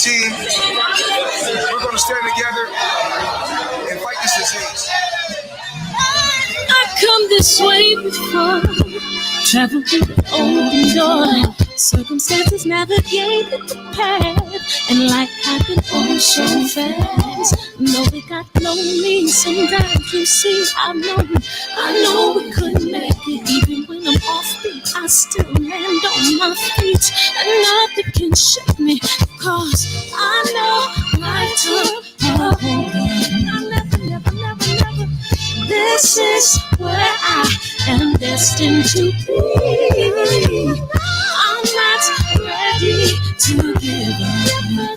team. We're going to stand together and fight this disease. I come this way before, travel through the open door. Circumstances navigated the path, and life happened all so fast. No, it got lonely sometimes. You see, I know we couldn't make it. Even when I'm off beat, I still land on my feet, and nothing can shake me, cause I know I took a hold. Never. This is where I am destined to be. I'm not ready to give up.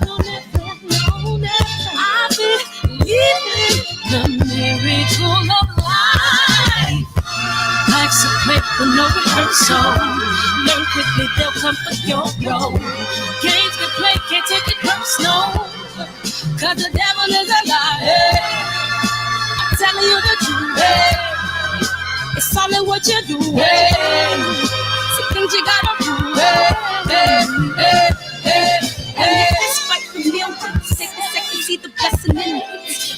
I believe in the miracle of life. Life's a play for no rehearsal. Learn quickly, they'll come for your role. Games get played, can't take it personal, cause the devil is a liar. I'm telling you the truth, it's all in what you do. See things you gotta do. Fight for millions, take a second, see the blessing in it.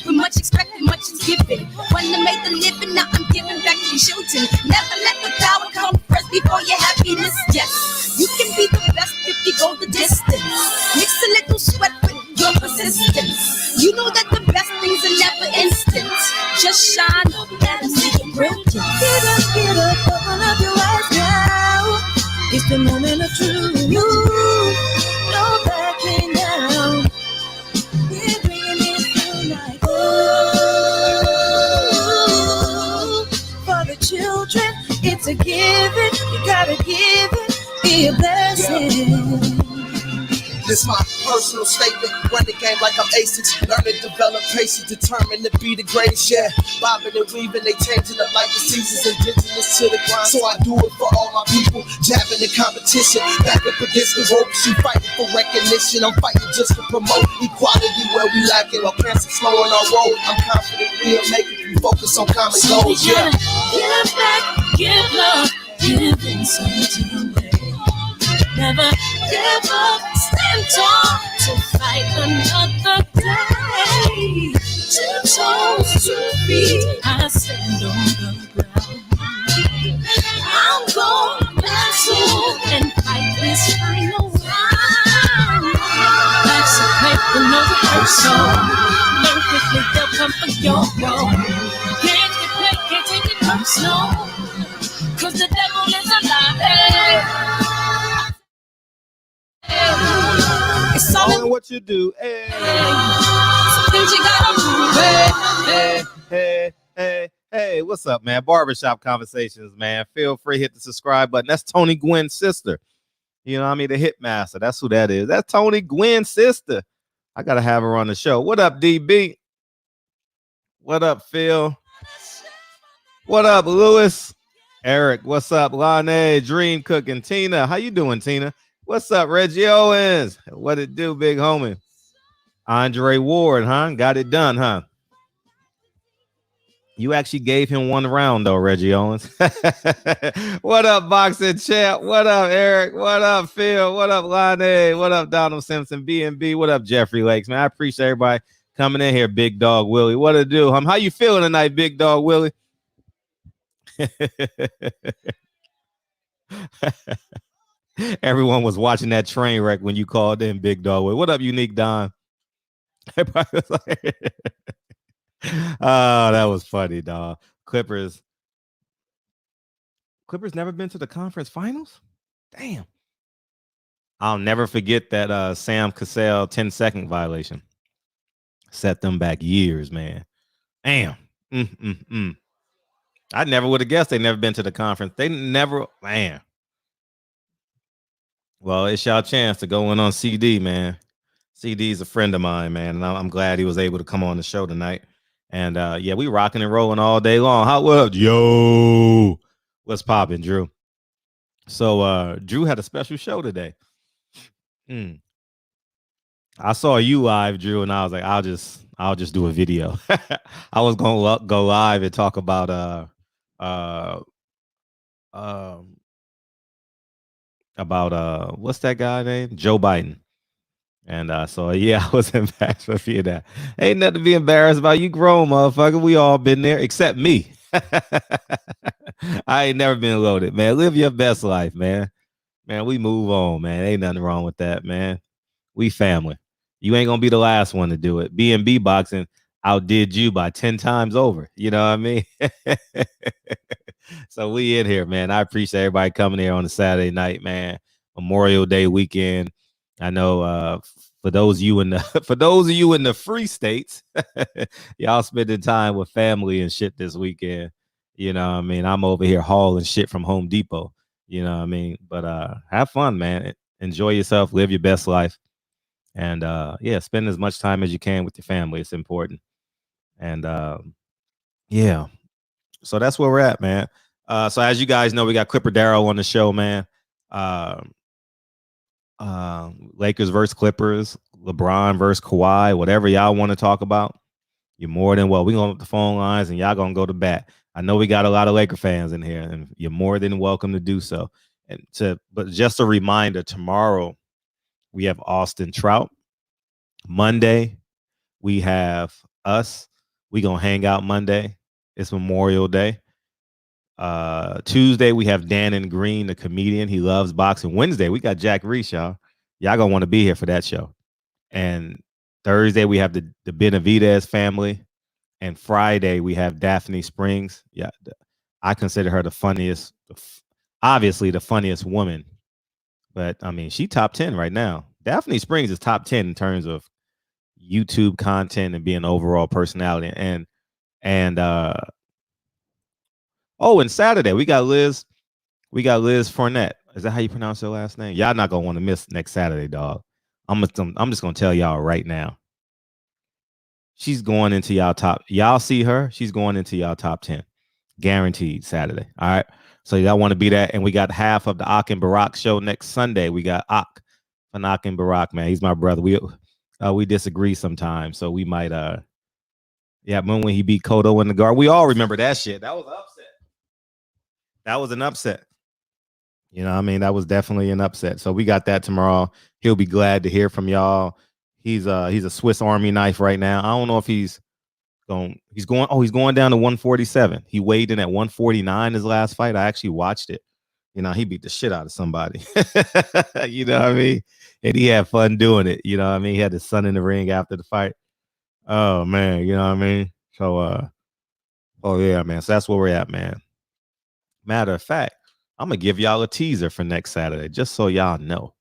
With much expected, much is given. One to make the living, now I'm giving back to children. Never let the power come first before your happiness. Yes, you can be the best if you go the distance. Mix a little sweat with your persistence. You know that the best things are never instant. Just shine up and see the brilliance. Get up, open up your eyes now. It's the moment of truth. No backing down. We're bringing it through like for the children, it's a given. You gotta give it, be a blessing. This my personal statement. Run the game like I'm ASICs. Learn and develop patience, determined to be the greatest. Yeah, bobbing and weaving, they changing up like the seasons. Indigenous to the grind, so I do it for all my people. Jabbing the competition, back up against the ropes. She fighting for recognition. I'm fighting just to promote equality where we lacking. While cancer slowing our road, I'm confident we'll make it. We focus on common goals. Yeah. Give back, give love, give something away. Never give up, stand tall to fight another day. 2 toes, 2 feet, I stand on the ground. I'm going to and fight this final round. Life's a play for no rehearsal. Learn quickly, they'll come for your role. Can't get played, can't take it personal, cause the devil is a liar. It's all in what you do. Hey. Hey, what's up, man? Barbershop Conversations, man. Feel free, hit the subscribe button. That's Tony Gwynn's sister. You know what I mean? The Hitmaster. That's who that is. That's Tony Gwynn's sister. I got to have her on the show. What up, DB? What up, Phil? What up, Lewis? Eric, what's up? Lane, Dream Cooking. Tina, how you doing, Tina? What's up, Reggie Owens? What it do, big homie? Andre Ward, huh? Got it done, huh? You actually gave him 1 round, though, Reggie Owens. What up, Boxing Champ? What up, Eric? What up, Phil? What up, Lane? What up, Donald Simpson? B&B? What up, Jeffrey Lakes? Man, I appreciate everybody coming in here, Big Dog Willie. What it do? How you feeling tonight, Big Dog Willie? Everyone was watching that train wreck when you called in, Big Dog. What up, Unique Don? Everybody was like, oh, that was funny, dog. Clippers never been to the conference finals? Damn. I'll never forget that Sam Cassell 10-second violation. Set them back years, man. Damn. I never would have guessed they never been to the conference. They never, man. Well, it's y'all chance to go in on CD, man. CD's a friend of mine, man, and I'm glad he was able to come on the show tonight. And yeah, we rocking and rolling all day long. How up? Yo, what's popping, Drew? So Drew had a special show today. I saw you live, Drew, and I was like, I'll just do a video. I was gonna go live and talk about what's that guy name? Joe Biden. And so yeah, I was embarrassed for fear that. Ain't nothing to be embarrassed about. You grown, motherfucker. We all been there, except me. I ain't never been loaded, man. Live your best life, man. Man, we move on, man. Ain't nothing wrong with that, man. We family. You ain't gonna be the last one to do it. B&B boxing outdid you by 10 times over. You know what I mean? So we in here, man. I appreciate everybody coming here on a Saturday night, man. Memorial Day weekend. I know for those of you in the free states, y'all spending time with family and shit this weekend. You know what I mean? I'm over here hauling shit from Home Depot. You know what I mean? But have fun, man. Enjoy yourself, live your best life. And yeah, spend as much time as you can with your family. It's important. And yeah. So that's where we're at, man. So as you guys know, we got Clipper Darrell on the show, man. Lakers versus Clippers, LeBron versus Kawhi, whatever y'all want to talk about, you're more than well. We're going to the phone lines and y'all going to go to bat. I know we got a lot of Laker fans in here, and you're more than welcome to do so. But just a reminder, tomorrow we have Austin Trout. Monday, we have us. We going to hang out Monday. It's Memorial Day. Tuesday, we have Dan and Green, the comedian. He loves boxing. Wednesday, we got Jack Reese, y'all. Y'all going to want to be here for that show. And Thursday, we have the Benavidez family. And Friday, we have Daphne Springs. Yeah, I consider her the funniest, obviously the funniest woman. But, I mean, she top 10 right now. Daphne Springs is top 10 in terms of YouTube content and being overall personality. And Saturday, we got Liz Fournette. Is that how you pronounce her last name? Y'all not going to want to miss next Saturday, dog. I'm just going to tell y'all right now. She's going into y'all top. Y'all see her. She's going into y'all top 10. Guaranteed Saturday. All right. So y'all want to be that. And we got half of the Ak and Barack show next Sunday. We got Ak and Barack, man. He's my brother. We disagree sometimes. So we might when he beat Cotto in the guard. We all remember that shit. That was an upset. That was an upset. You know what I mean? That was definitely an upset. So we got that tomorrow. He'll be glad to hear from y'all. He's a Swiss Army knife right now. I don't know if he's going down to 147. He weighed in at 149 his last fight. I actually watched it. You know, he beat the shit out of somebody. You know what I mean? And he had fun doing it. You know what I mean? He had his son in the ring after the fight. Oh man, you know what I mean? So oh yeah, man. So that's where we're at, man. Matter of fact, I'm gonna give y'all a teaser for next Saturday, just so y'all know.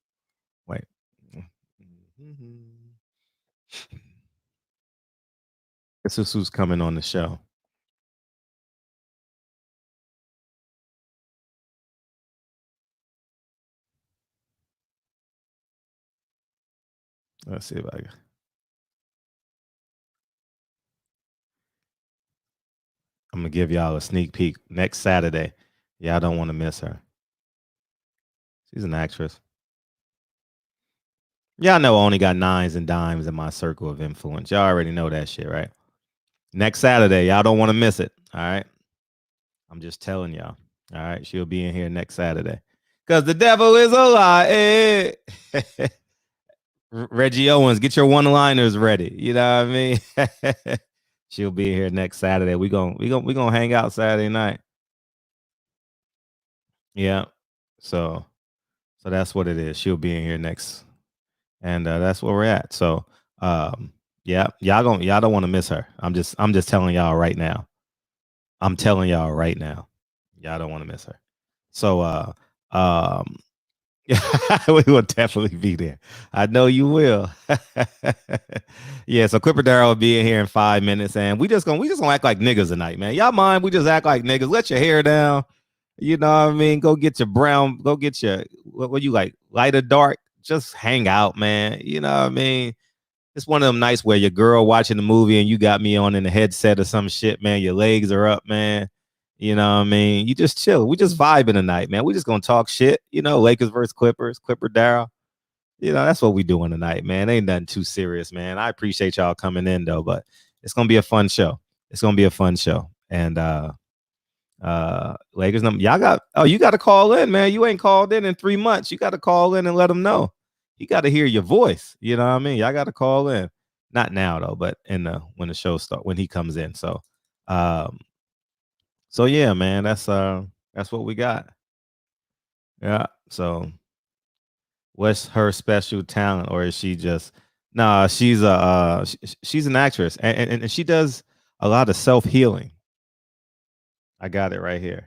Wait. This is who's coming on the show. Let's see if I can. I'm gonna give y'all a sneak peek next Saturday. Y'all don't want to miss her. She's an actress. Y'all know I only got nines and dimes in my circle of influence. Y'all already know that shit, right? Next Saturday, y'all don't want to miss it. All right. I'm just telling y'all. All right. She'll be in here next Saturday. Because the devil is a lie. Reggie Owens, get your one-liners ready. You know what I mean? She'll be here next Saturday. We gonna hang out Saturday night. Yeah. So that's what it is. She'll be in here next. And that's where we're at. So yeah, y'all don't want to miss her. I'm just telling y'all right now. I'm telling y'all right now. Y'all don't want to miss her. So we will definitely be there. I know you will. Yeah, so Clipper Darrell will be in here in 5 minutes, and we just gonna act like niggas tonight, man. Y'all mind? We just act like niggas. Let your hair down. You know what I mean? Go get your brown. Go get your what you like, light or dark. Just hang out, man. You know what I mean? It's one of them nights where your girl watching the movie and you got me on in the headset or some shit, man. Your legs are up, man. You know what I mean? You just chill. We just vibing tonight, man. We just gonna talk shit. You know, Lakers versus Clippers, Clipper Darrell. You know, that's what we doing tonight, man. Ain't nothing too serious, man. I appreciate y'all coming in though, but it's gonna be a fun show. It's gonna be a fun show. And Lakers number, y'all got you got to call in, man. You ain't called in 3 months. You got to call in and let them know. he got to hear your voice. You know what I mean? Y'all got to call in. Not now though, but in the when the show start when he comes in. Um, so yeah, man, that's what we got. Yeah. So what's her special talent, or is she just nah? She's she's an actress, and she does a lot of self healing. I got it right here.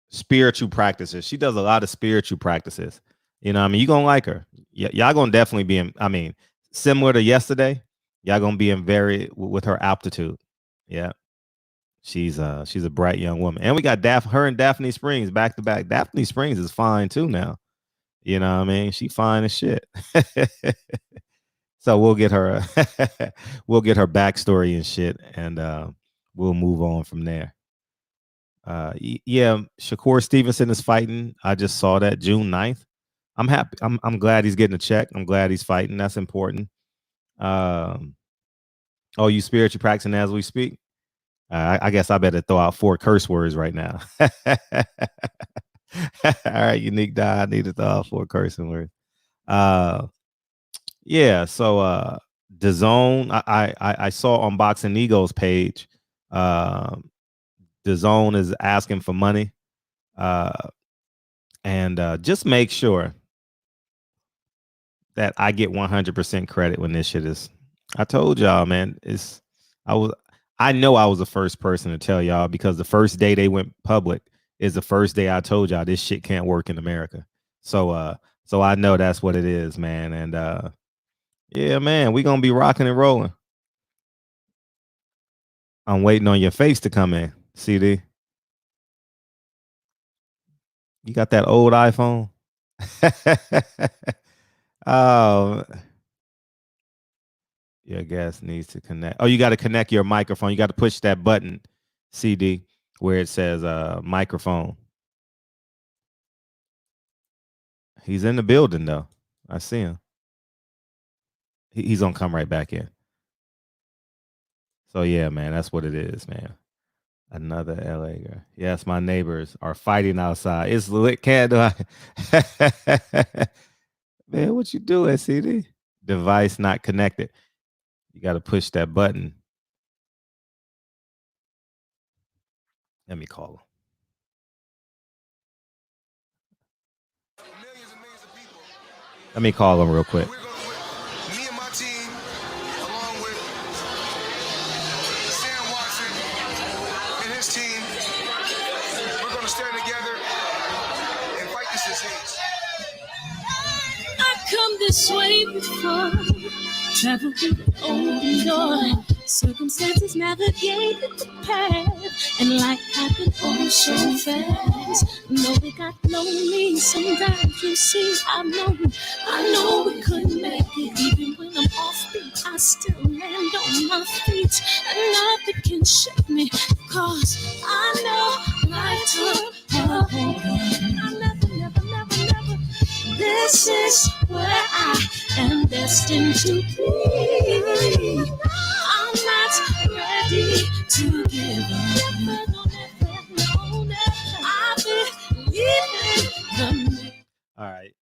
Spiritual practices. She does a lot of spiritual practices. You know, what I mean, you gonna like her. Y'all gonna definitely be in. I mean, similar to yesterday, y'all gonna be in very with her aptitude. Yeah, she's a bright young woman, and we got her and Daphne Springs back to back. Daphne Springs is fine too now. You know what I mean? She fine as shit. So we'll get her we'll get her backstory and shit, and we'll move on from there. Yeah, Shakur Stevenson is fighting. I just saw that June 9th. I'm happy. I'm glad he's getting a check. I'm glad he's fighting. That's important. Oh, you spiritually practicing as we speak? I guess I better throw out 4 curse words right now. All right, unique die. I need to throw out 4 cursing words. Yeah, so the zone I saw on Boxing Eagles page, the zone is asking for money. And just make sure that I get 100% credit when this shit is. I told y'all, man. I know I was the first person to tell y'all, because the first day they went public is the first day I told y'all this shit can't work in America. So I know that's what it is, man. And yeah, man, we gonna be rocking and rolling. I'm waiting on your face to come in, CD. You got that old iPhone? Oh, your gas needs to connect. Oh, you got to connect your microphone. You got to push that button, CD, where it says microphone. He's in the building though. I see him. He's gonna come right back in. So yeah, man, that's what it is, man. Another LA girl. Yes, my neighbors are fighting outside. It's lit. Can't do I? Man, what you doing, CD? Device not connected. You got to push that button. Let me call him. Let me call him real quick. Me and my team, along with Sam Watson and his team, we're going to stand together and fight this disease. I've come this way before, traveled through the open door, circumstances navigated the path, and life happened all so fast. No, it got lonely sometimes, you see, I know we couldn't make it. Even when I'm offbeat, I still land on my feet, and nothing can shake me, cause I know life took a hold on. I never. This is where I am destined to be. I'm not ready to give up. I believe in the. All right.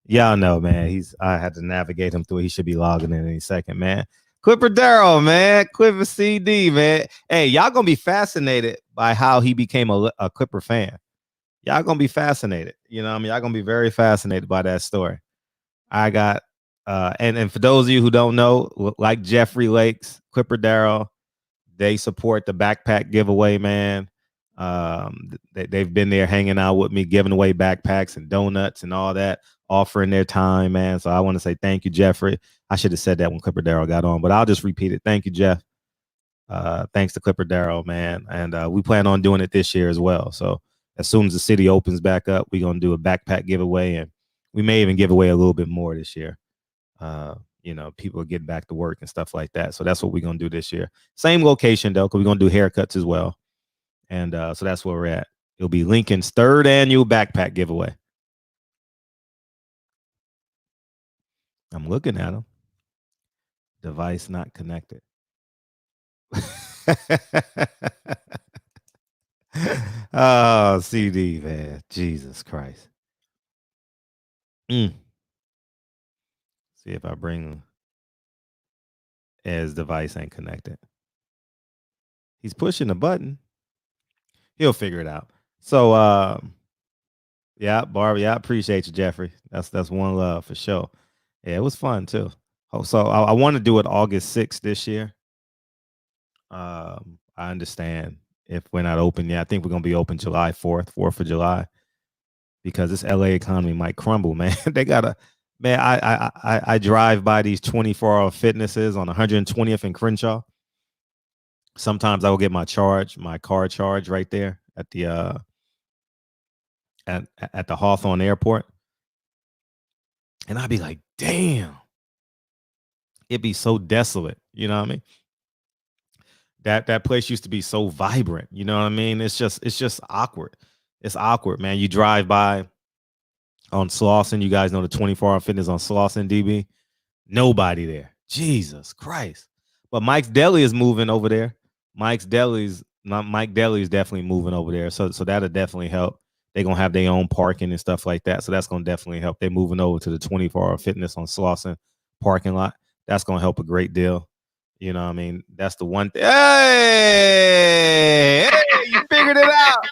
Y'all know, man. I had to navigate him through. He should be logging in any second, man. Clipper Darrell, man. Clipper CD, man. Hey, y'all gonna be fascinated by how he became a Clipper fan. Y'all gonna be fascinated. You know what I mean? Y'all gonna be very fascinated by that story. I got and for those of you who don't know, like Jeffrey Lakes, Clipper Darrell, they support the backpack giveaway, man. They've been there hanging out with me, giving away backpacks and donuts and all that, offering their time, man. So I want to say thank you, Jeffrey. I should have said that when Clipper Darrell got on, but I'll just repeat it. Thank you, Jeff. Thanks to Clipper Darrell, man. And we plan on doing it this year as well. So as soon as the city opens back up, we're going to do a backpack giveaway, and we may even give away a little bit more this year. You know, people are getting back to work and stuff like that. So that's what we're going to do this year. Same location, though, because we're going to do haircuts as well. And so that's where we're at. It'll be Lincoln's 3rd annual backpack giveaway. I'm looking at them. Device not connected. Oh, CD, man. Jesus Christ. See if I bring his device ain't connected. He's pushing the button. He'll figure it out. So yeah, Barbie, I appreciate you, Jeffrey. That's one love for sure. Yeah, it was fun too. So I want to do it August 6th this year. I understand if we're not open yet. I think we're gonna be open July 4th of July, because this LA economy might crumble, man. They gotta, man. I drive by these 24-hour fitnesses on 120th and Crenshaw. Sometimes I will get my car charge right there at the at the Hawthorne Airport, and I'd be like, damn, it'd be so desolate. You know what I mean? That place used to be so vibrant. You know what I mean? It's just awkward. It's awkward, man. You drive by on Slauson. You guys know the 24-hour fitness on Slauson, DB. Nobody there. Jesus Christ. But Mike's Deli is moving over there. Mike Deli is definitely moving over there. So that'll definitely help. They're gonna have their own parking and stuff like that. So that's gonna definitely help. They're moving over to the 24-hour fitness on Slauson parking lot. That's gonna help a great deal. You know what I mean? That's the one thing. Hey, you figured it out.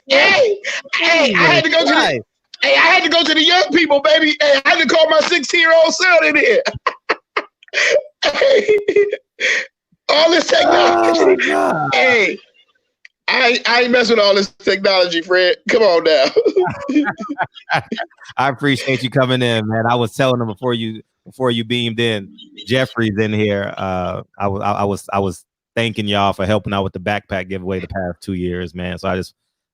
Hey, I had to go to the young people, baby. Hey, I had to call my 16-year-old son in here. Hey, all this technology. Oh, hey, I ain't messing with all this technology, Fred. Come on now. I appreciate you coming in, man. I was telling them before you beamed in. Jeffrey's in here. I was thanking y'all for helping out with the backpack giveaway the past 2 years, man. So I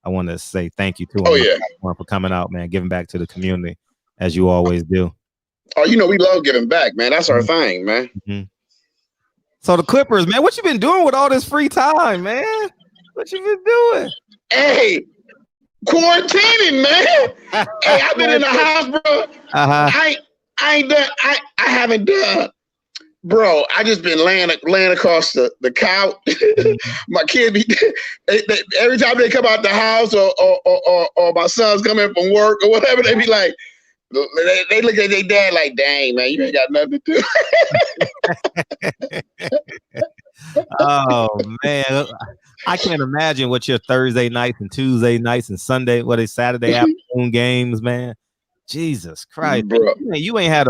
want to say thank you to him for coming out, man, giving back to the community as you always do. Oh, you know we love giving back, man. That's our thing, man. Mm-hmm. So the Clippers, man, what you been doing with all this free time, man? What you been doing? Hey, quarantining, man. Hey, I've been in the house, bro. I ain't done. I haven't done, bro. I just been laying across the couch. My kid be every time they come out the house or my son's coming from work or whatever, they be like, they look at their dad like, dang, man, you ain't got nothing to do. Oh man, I can't imagine what your Thursday nights and Tuesday nights and Saturday afternoon games, man. Jesus Christ, bro. You ain't had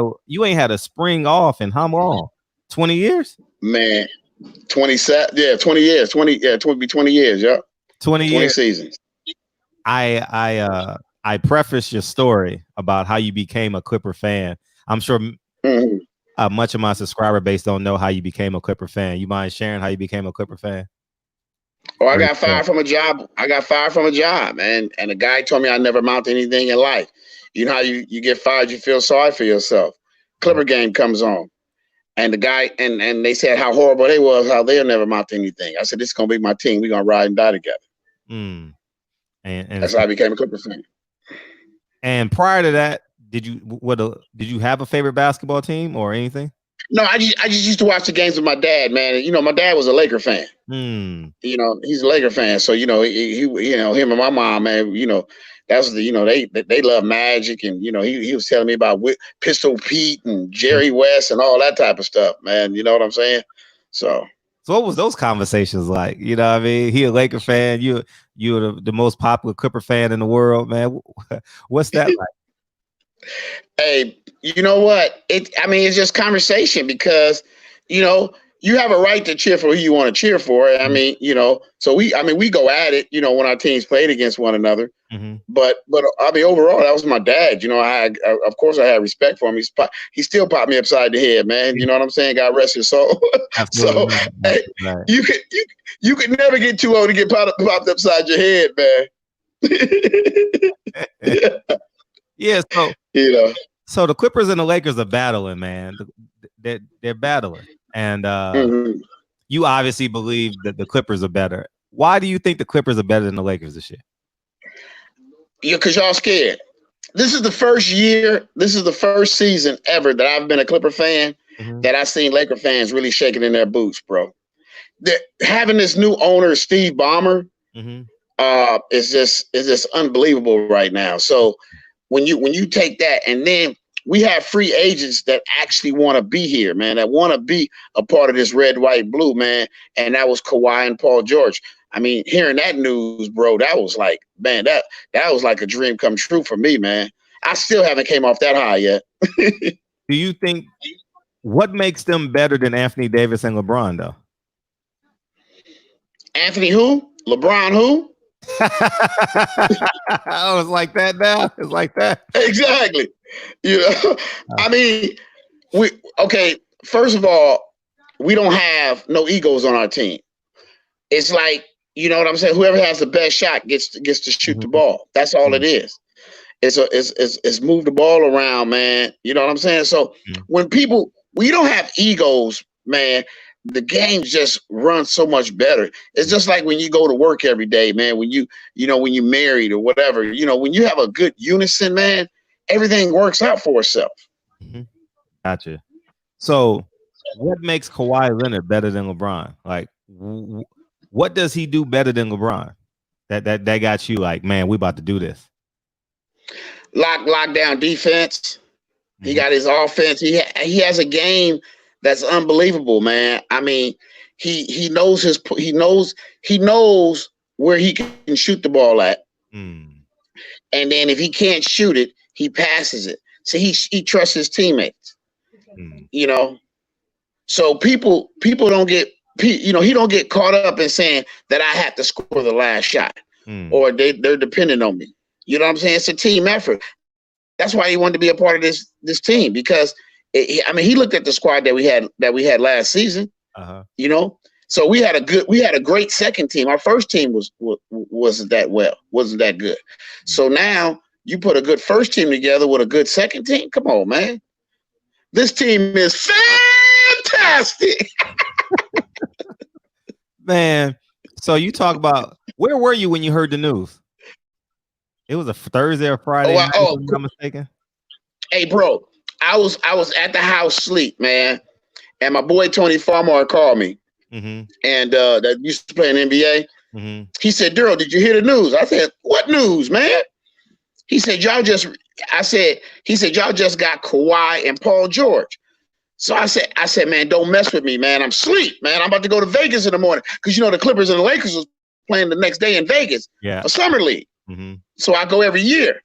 a spring off in how long? 20 years? Man, 20 years. 20 years, yeah. 20 seasons. I preface your story about how you became a Clipper fan. I'm sure much of my subscriber base don't know how you became a Clipper fan. You mind sharing how you became a Clipper fan? Oh, I got fired from a job. Man. And the guy told me I never amount to anything in life. You know how you get fired, you feel sorry for yourself. Clipper game comes on. And the guy, and they said how horrible they was, how they'll never amount to anything. I said, this is going to be my team. We're going to ride and die together. And that's how I became a Clipper fan. And prior to that, did you have a favorite basketball team or anything? No, I just used to watch the games with my dad, man. You know, my dad was a Laker fan. You know, he's a Laker fan. So, you know, he him and my mom, man, you know, that's they love Magic, and you know, he was telling me about Pistol Pete and Jerry West and all that type of stuff, man. You know what I'm saying? So what was those conversations like? You know what I mean? He a Laker fan, you're the most popular Clipper fan in the world, man. What's that like? Hey, you know what? It's just conversation, because, you know, you have a right to cheer for who you want to cheer for. I mean, you know, so we go at it, you know, when our teams played against one another. But I mean, overall, that was my dad. You know, of course I had respect for him. He still popped me upside the head, man. You know what I'm saying? God rest his soul. So hey, you could never get too old to get popped upside your head, man. Yeah, so you know, so the Clippers and the Lakers are battling, man. They're battling, and you obviously believe that the Clippers are better. Why do you think the Clippers are better than the Lakers this year? Yeah, because y'all scared. This is the first season ever that I've been a Clipper fan that I've seen Laker fans really shaking in their boots, bro. Having this new owner, Steve Ballmer, is just unbelievable right now. So when you take that, and then we have free agents that actually want to be here, man, that want to be a part of this red, white, blue, man. And that was Kawhi and Paul George. I mean, hearing that news, bro, that was like, man, that was like a dream come true for me, man. I still haven't came off that high yet. Do you think what makes them better than Anthony Davis and LeBron, though? Anthony who? LeBron who? Oh, it's like that now. It's like that. Exactly. You know, I mean, first of all, we don't have no egos on our team. It's like, you know what I'm saying? Whoever has the best shot gets to shoot the ball. That's all it is. It's move the ball around, man. You know what I'm saying? So when you don't have egos, man, the game just runs so much better. It's just like when you go to work every day, man, when when you're married or whatever, when you have a good unison, man, everything works out for itself. Gotcha. So what makes Kawhi Leonard better than LeBron? Like, what does he do better than LeBron? That got you like, man, we about to do this. Lockdown defense. He got his offense. He has a game that's unbelievable, man. I mean, he knows where he can shoot the ball at. And then if he can't shoot it, he passes it. So he trusts his teammates. So people don't get he don't get caught up in saying that I have to score the last shot or they're dependent on me. You know what I'm saying? It's a team effort. That's why he wanted to be a part of this team because he looked at the squad that we had last season. So we had a great second team. Our first team wasn't that good. So now you put a good first team together with a good second team. Come on, man. This team is fantastic. Man, so you talk about where were you when you heard the news? It was a Thursday or Friday night, if I'm not mistaken. Hey, bro, I was at the house sleep, man, and my boy Tony Farmer called me, and that used to play in NBA. He said, "Darrell, did you hear the news?" I said, "What news, man?" He said, "Y'all just got Kawhi and Paul George." So I said, "Man, don't mess with me, man. I'm asleep, man. I'm about to go to Vegas in the morning because the Clippers and the Lakers was playing the next day in Vegas for Summer League. So I go every year.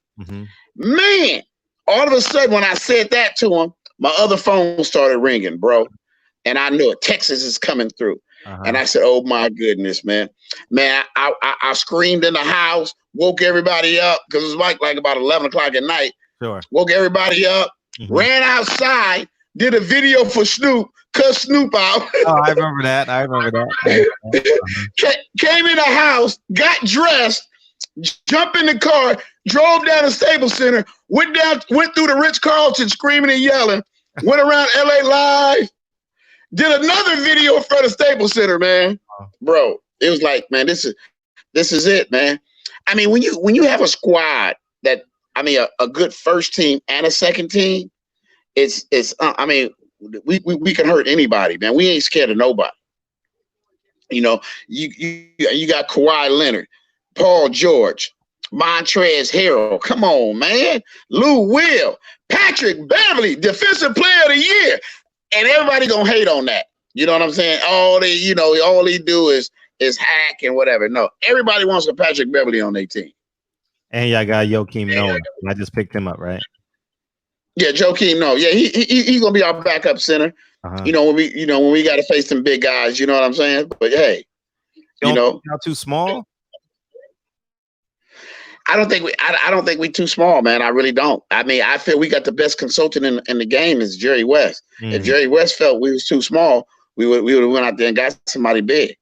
Man, all of a sudden when I said that to him, my other phone started ringing, bro. And I knew it. Texas is coming through. And I said, oh my goodness, man. Man, I screamed in the house, woke everybody up because it was like about 11 o'clock at night. Woke everybody up, ran outside, did a video for Snoop, cut Snoop out. Oh, I remember that. Came in the house, got dressed, jumped in the car, drove down to Staples Center, went through the Ritz-Carlton screaming and yelling, went around LA Live, did another video in front of Staples Center, man. Bro, it was like, man, this is it, man. I mean, when you have a squad that, a good first team and a second team, we can hurt anybody, man. We ain't scared of nobody. You got Kawhi Leonard, Paul George, Montrezl Harrell. Come on, man. Lou Will, Patrick Beverly, Defensive Player of the Year. And everybody gonna hate on that. You know what I'm saying? All they do is hack and whatever. No, everybody wants a Patrick Beverly on their team. And y'all got Joakim Noah. I just picked him up, right? Yeah, Joakim Noah. Yeah, he's gonna be our backup center. When we gotta face some big guys, you know what I'm saying? But hey, y'all too small. I don't think we too small, man. I really don't. I feel we got the best consultant in the game is Jerry West. If Jerry West felt we was too small, we would have went out there and got somebody big.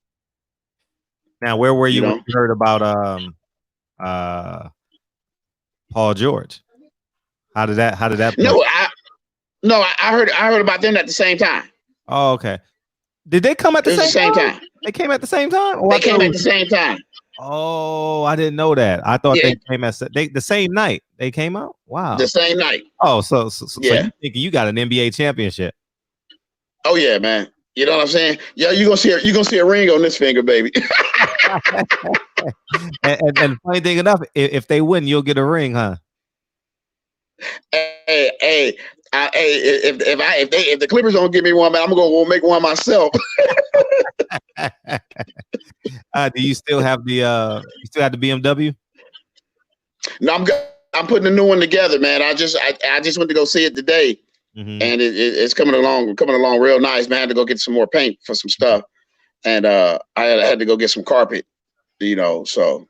Now, where were you when you heard about Paul George? How did that play? I heard about them at the same time. Oh, okay. Did they come at the same time? They came at the same time? They came at the same time. Oh, I didn't know that. I thought they came at the same night. They came out. Wow, the same night. Oh, so you thinking you got an NBA championship? Oh yeah, man. You know what I'm saying? Yeah, you gonna see a ring on this finger, baby. and funny thing enough, if they win, you'll get a ring, huh? Hey, if the Clippers don't give me one, man, I'm gonna go make one myself. Do you still have the BMW? No, I'm putting a new one together, man. I just went to go see it today, Mm-hmm. and it's coming along real nice, man. I had to go get some more paint for some stuff, and I had to go get some carpet, so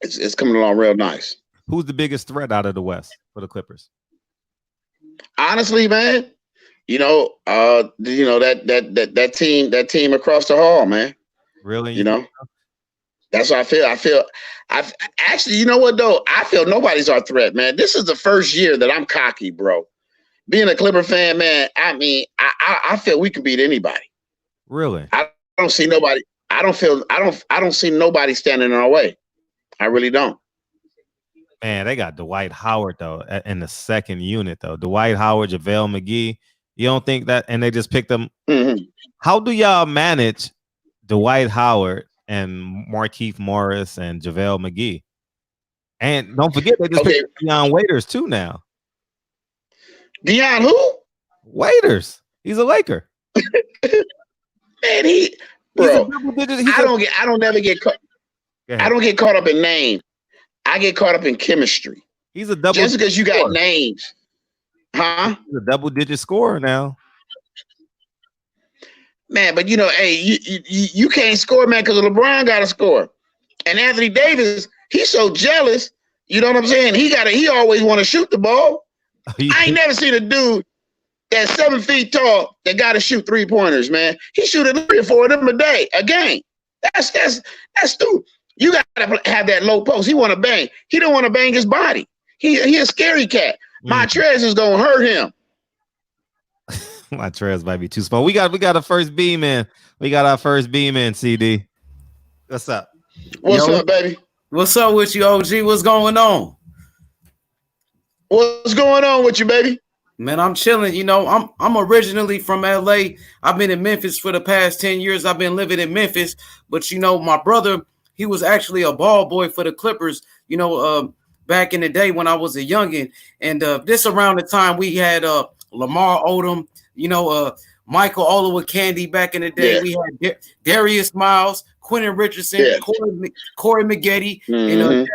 it's coming along real nice. Who's the biggest threat out of the West for the Clippers? Honestly, man, that team across the hall, man. Really? That's what I feel. I actually, you know what though? I feel nobody's our threat, man. This is the first year that I'm cocky, bro. Being a Clipper fan, man. I mean, I feel we can beat anybody. Really? I don't see nobody. I don't see nobody standing in our way. I really don't. Man, they got Dwight Howard though in the second unit though. Dwight Howard, JaVale McGee. You don't think that? And they just picked them. Mm-hmm. How do y'all manage Dwight Howard and Markieff Morris and JaVale McGee? And don't forget they just picked Deion Waiters too now. Deion who? Waiters. He's a Laker. Man, bro. I don't never get caught. I don't get caught up in names. I get caught up in chemistry. He's a double. Just because you got names, huh? He's a double-digit scorer now. Man, but hey, you can't score, man, because LeBron got to score, and Anthony Davis, he's so jealous. You know what I'm saying? He always want to shoot the ball. I ain't never seen a dude that's 7 feet tall that got to shoot 3-pointers, man. He shooting 3 or 4 of them a game. That's stupid. You got to have that low post. He want to bang. He don't want to bang his body. He a scary cat. Montrez is gonna hurt him. Montrez might be too small. We got a first beam in. We got our first beam in. CD, what's up? What's up, baby? What's up with you, OG? What's going on? What's going on with you, baby? Man, I'm chilling. I'm originally from LA. I've been in Memphis for the past 10 years. I've been living in Memphis, but my brother, he was actually a ball boy for the Clippers, back in the day when I was a youngin'. And this around the time we had Lamar Odom, Michael Olowokandi back in the day. Yeah. We had Darius Miles, Quentin Richardson, Corey Maggette, and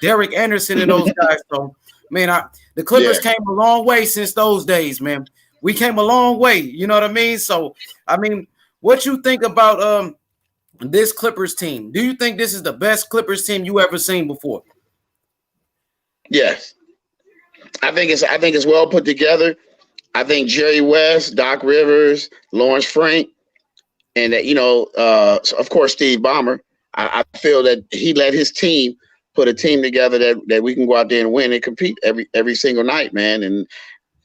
Derek Anderson and those guys. So, man, the Clippers came a long way since those days, man. We came a long way. You know what I mean? So, what you think about this Clippers team? Do you think this is the best Clippers team you ever seen before? Yes. I think it's well put together. I think Jerry West, Doc Rivers, Lawrence Frank, and of course Steve Ballmer. I feel that he let his team put a team together that we can go out there and win and compete every single night, man. And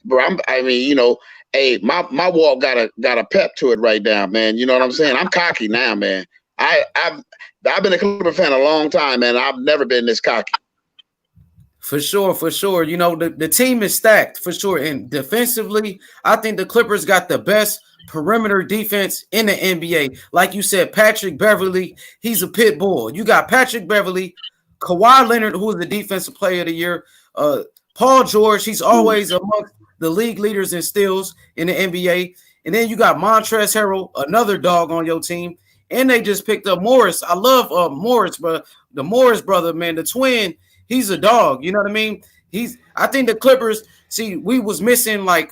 bro, hey, my walk got a pep to it right now, man. You know what I'm saying? I'm cocky now, man. I've been a Clipper fan a long time, man. I've never been this cocky. For sure. The team is stacked for sure. And defensively, I think the Clippers got the best perimeter defense in the NBA. Like you said, Patrick Beverley, he's a pit bull. You got Patrick Beverley, Kawhi Leonard, who is the defensive player of the year, Paul George, he's always amongst the league leaders in steals in the NBA. And then you got Montrezl Harrell, another dog on your team. And they just picked up Morris. I love Morris, but the Morris brother, man, the twin, he's a dog. You know what I mean? I think the Clippers, we was missing I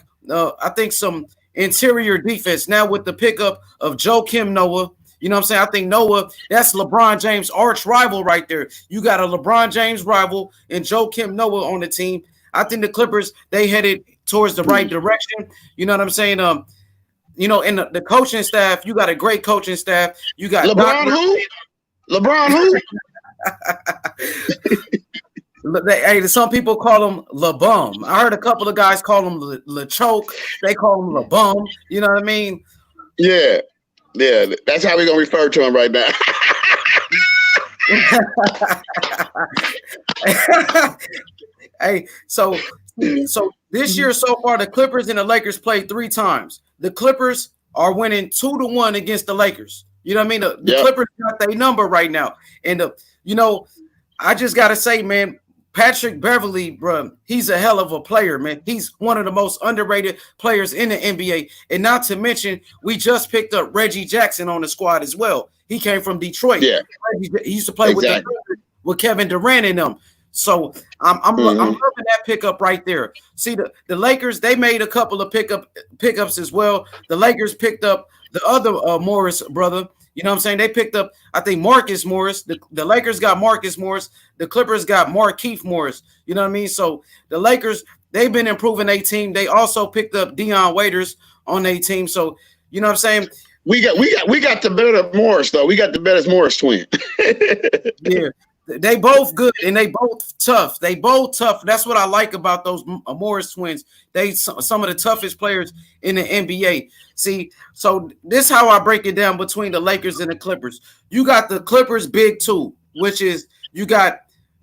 think some interior defense. Now with the pickup of Joakim Noah, you know what I'm saying? I think Noah, that's LeBron James' arch rival right there. You got a LeBron James rival and Joakim Noah on the team. I think the Clippers, they headed towards the right direction. You know what I'm saying? And the coaching staff, you got a great coaching staff. You got LeBron who? LeBron who? Hey, some people call him LeBum. I heard a couple of guys call him LeChoke. They call him LeBum. You know what I mean? Yeah. That's how we're gonna refer to him right now. Hey, so this year so far, the Clippers and the Lakers played 3 times. The Clippers are winning 2-1 against the Lakers. You know what I mean? The Clippers got their number right now. And I just gotta say, man, Patrick Beverly, bro, he's a hell of a player, man. He's one of the most underrated players in the NBA. And not to mention, we just picked up Reggie Jackson on the squad as well. He came from Detroit. Yeah. He used to play with Kevin Durant and them. So I'm loving that pickup right there. See, the Lakers, they made a couple of pickups as well. The Lakers picked up the other Morris brother. You know what I'm saying? They picked up, I think, Marcus Morris. The Lakers got Marcus Morris. The Clippers got Markieff Morris. You know what I mean? So the Lakers, they've been improving their team. They also picked up Dion Waiters on their team. So, you know what I'm saying? We got the better Morris, though. We got the better Morris twin. Yeah. They both good and they both tough. That's what I like about those Morris twins. They some of the toughest players in the NBA. See, so this is how I break it down between the Lakers and the Clippers. You got the Clippers big two, which is you got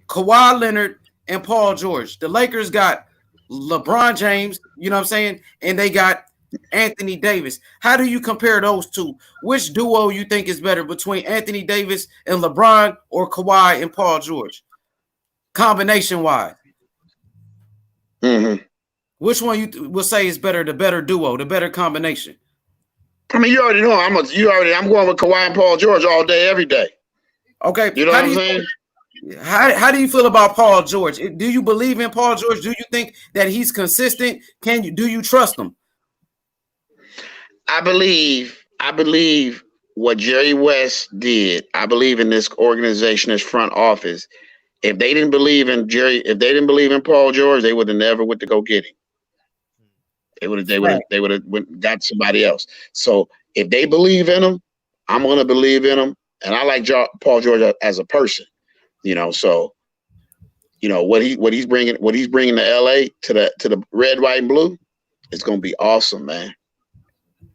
Kawhi Leonard and Paul George. The Lakers got LeBron James, you know what I'm saying? And they got Anthony Davis. How do you compare those two? Which duo you think is better between Anthony Davis and LeBron or Kawhi and Paul George? Combination wise. Which one you will say is better, the better duo, the better combination? I mean, you already know I'm going with Kawhi and Paul George all day, every day. Okay. You know what I'm saying? How do you feel about Paul George? Do you believe in Paul George? Do you think that he's consistent? Do you trust him? I believe what Jerry West did. I believe in this organization, this front office. If they didn't believe in Jerry, if they didn't believe in Paul George, they would have never went to go get him. They would have got somebody else. So if they believe in him, I'm gonna believe in him. And I like Paul George as a person, you know. So, you know what he's bringing to LA to the red, white, and blue, it's gonna be awesome, man.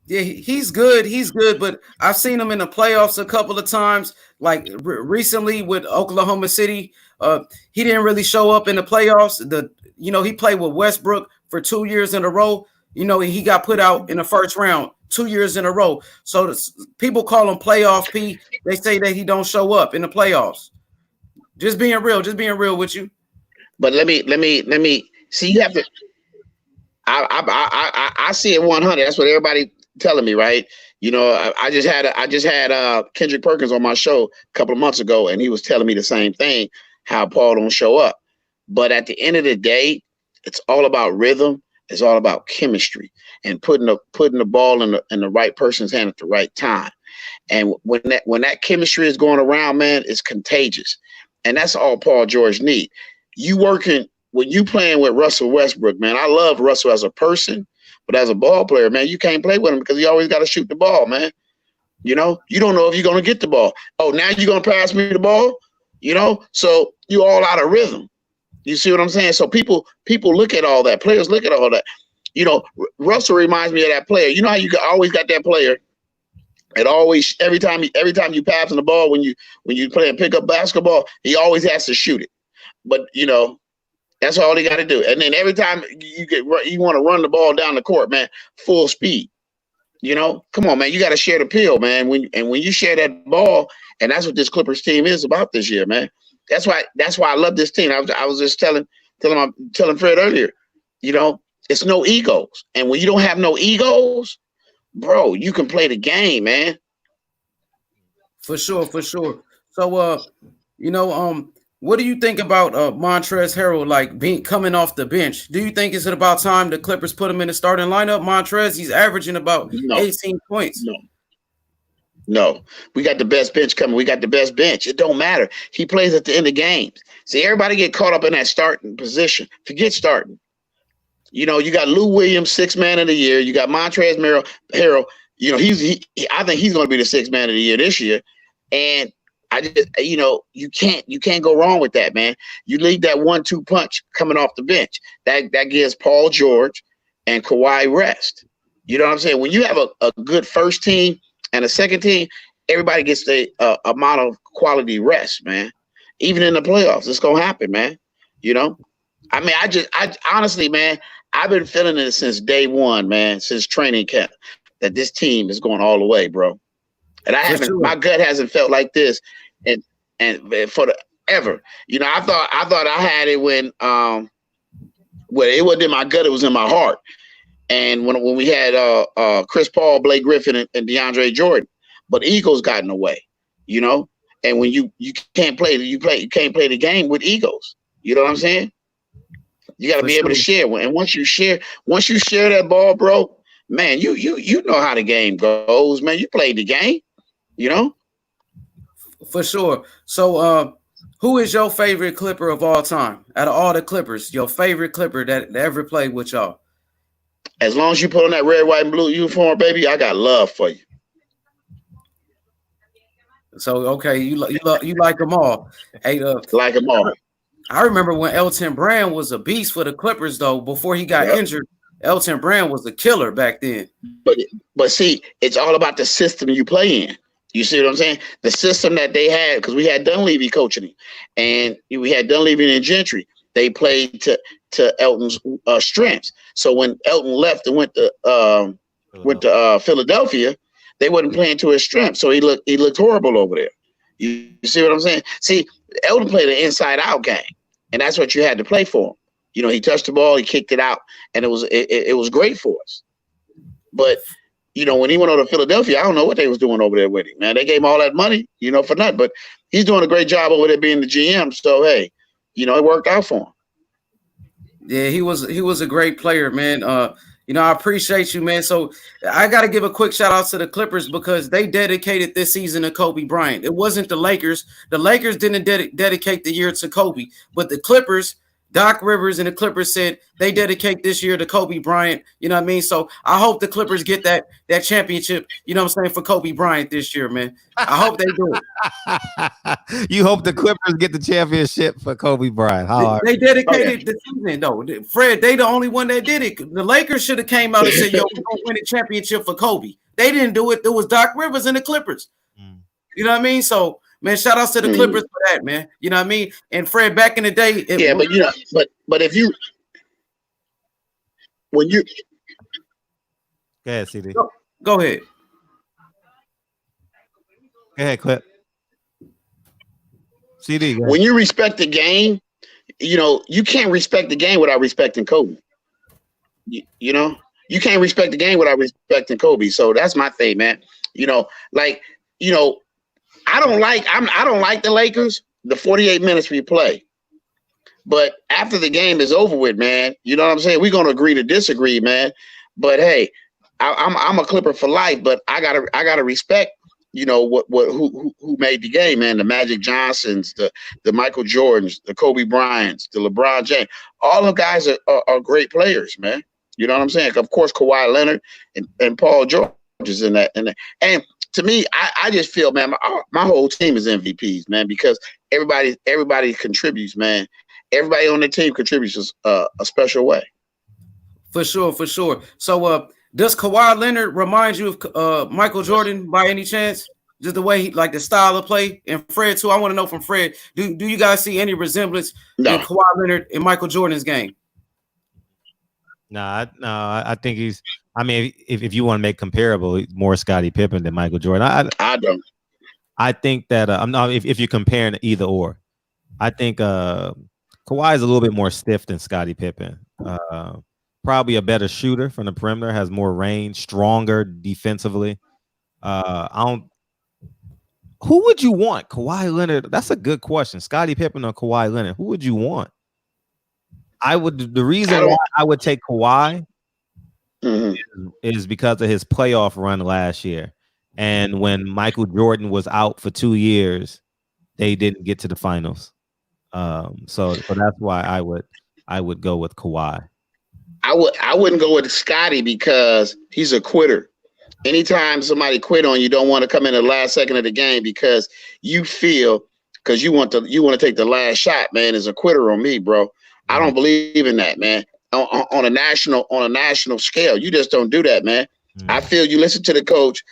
Yeah, he's good. He's good, but I've seen him in the playoffs a couple of times. Like recently with Oklahoma City, he didn't really show up in the playoffs. He played with Westbrook for 2 years in a row. You know, he got put out in the first round 2 years in a row. So people call him playoff P. They say that he don't show up in the playoffs. Just being real with you. But let me see. You have to. I see it 100. That's what everybody telling me, right? You know, I just had Kendrick Perkins on my show a couple of months ago, and he was telling me the same thing, how Paul don't show up. But at the end of the day, it's all about rhythm. It's all about chemistry and putting the ball in the right person's hand at the right time. And when that chemistry is going around, man, it's contagious. And that's all Paul George need. When you playing with Russell Westbrook, man, I love Russell as a person, but as a ball player, man, you can't play with him because he always got to shoot the ball, man. You know, you don't know if you're going to get the ball. Oh, now you're going to pass me the ball? You know, so you all out of rhythm. You see what I'm saying? So people look at all that. Players look at all that. You know, Russell reminds me of that player. You know how you always got that player. It always every time you pass him the ball when you play and pick up basketball, he always has to shoot it. But you know, that's all he got to do. And then every time you want to run the ball down the court, man, full speed. You know, come on, man, you got to share the pill, man. When you share that ball, and that's what this Clippers team is about this year, man. That's why I love this team. I was just telling Fred earlier, you know, it's no egos. And when you don't have no egos, bro, you can play the game, man. For sure. So, what do you think about Montrezl Harrell, like coming off the bench? Do you think is it about time the Clippers put him in the starting lineup? Montrezl, he's averaging about 18 points. No, we got the best bench coming. We got the best bench. It don't matter. He plays at the end of games. See, everybody get caught up in that starting position. Forget starting. You know, you got Lou Williams, 6th man of the year. You got Montrezl Harrell. You know, I think he's going to be the 6th man of the year this year. And you can't go wrong with that, man. You leave that 1-2 punch coming off the bench. That gives Paul George and Kawhi rest. You know what I'm saying? When you have a good first team and a second team, everybody gets the amount of quality rest, man. Even in the playoffs, it's gonna happen, man. You know, I mean, I honestly, man, I've been feeling it since day one, man, since training camp, that this team is going all the way, bro. And my gut hasn't felt like this, and ever. You know, I thought I had it when well, it wasn't in my gut, it was in my heart. And when we had Chris Paul, Blake Griffin, and DeAndre Jordan, but egos got in the way, you know. And when you can't play, you can't play the game with egos. You know what I'm saying? You got to be able to share. And once you share that ball, bro, man, you know how the game goes, man. You played the game, you know. For sure. So, who is your favorite Clipper of all time? Out of all the Clippers, your favorite Clipper that ever played with y'all? As long as you put on that red, white, and blue uniform, baby, I got love for you. So, okay, you like them all. Hey, like them all. I remember when Elton Brand was a beast for the Clippers, though. Before he got injured, Elton Brand was a killer back then. But see, it's all about the system you play in. You see what I'm saying? The system that they had, because we had Dunleavy coaching him, and we had Dunleavy and Gentry. They played to Elton's strengths. So when Elton left and went to Philadelphia, they wasn't playing to his strengths. So he looked horrible over there. You see what I'm saying? See, Elton played an inside-out game, and that's what you had to play for him. You know, he touched the ball, he kicked it out, and it was great for us. But you know, when he went over to Philadelphia, I don't know what they was doing over there with him, man. They gave him all that money, you know, for nothing. But he's doing a great job over there being the GM. So hey, you know, it worked out for him. Yeah, he was a great player, man. You know, I appreciate you, man. So I got to give a quick shout out to the Clippers because they dedicated this season to Kobe Bryant. It wasn't the Lakers. The Lakers didn't dedicate the year to Kobe, but the Clippers, Doc Rivers and the Clippers said they dedicate this year to Kobe Bryant. You know what I mean? So I hope the Clippers get that championship, you know what I'm saying, for Kobe Bryant this year, man. I hope they do it. You hope the Clippers get the championship for Kobe Bryant. They dedicated the season, though. Fred, they the only one that did it. The Lakers should have came out and said, yo, we're going to win a championship for Kobe. They didn't do it. It was Doc Rivers and the Clippers. You know what I mean? So, man, shout outs to the Clippers for that, man. You know what I mean? And Fred, back in the day, but you know, but if you when you go ahead, CD. Go ahead. Go ahead, Clip. CD. When you respect the game, you know, you can't respect the game without respecting Kobe. You know, you can't respect the game without respecting Kobe. So that's my thing, man. You know, like, you know, I don't like the Lakers, the 48 minutes we play. But after the game is over with, man, you know what I'm saying? We're gonna agree to disagree, man. But hey, I'm a Clipper for life, but I gotta respect, you know, who made the game, man. The Magic Johnsons, the Michael Jordans, the Kobe Bryants, the LeBron James. All the guys are great players, man. You know what I'm saying? Of course, Kawhi Leonard and Paul George is in that. And to me, I just feel, man, my whole team is MVPs, man, because everybody contributes, man. Everybody on the team contributes a special way. For sure. So, does Kawhi Leonard remind you of Michael Jordan by any chance? Just the way he, like the style of play, and Fred too. I want to know from Fred. Do you guys see any resemblance in Kawhi Leonard and Michael Jordan's game? No, I think he's. I mean, if you want to make comparable, more Scottie Pippen than Michael Jordan. I don't. I think that I'm not. If you're comparing either or, I think Kawhi is a little bit more stiff than Scottie Pippen. Probably a better shooter from the perimeter, has more range, stronger defensively. Who would you want? Kawhi Leonard? That's a good question. Scottie Pippen or Kawhi Leonard? Who would you want? The reason why I would take Kawhi is because of his playoff run last year. And when Michael Jordan was out for 2 years, they didn't get to the finals. So that's why I would go with Kawhi. I wouldn't go with Scotty because he's a quitter. Anytime somebody quit on you, don't want to come in the last second of the game because you feel because you want to take the last shot, man. Is a quitter on me, bro. I don't believe in that, man. On a national scale, you just don't do that, man. I feel you listen to the coach.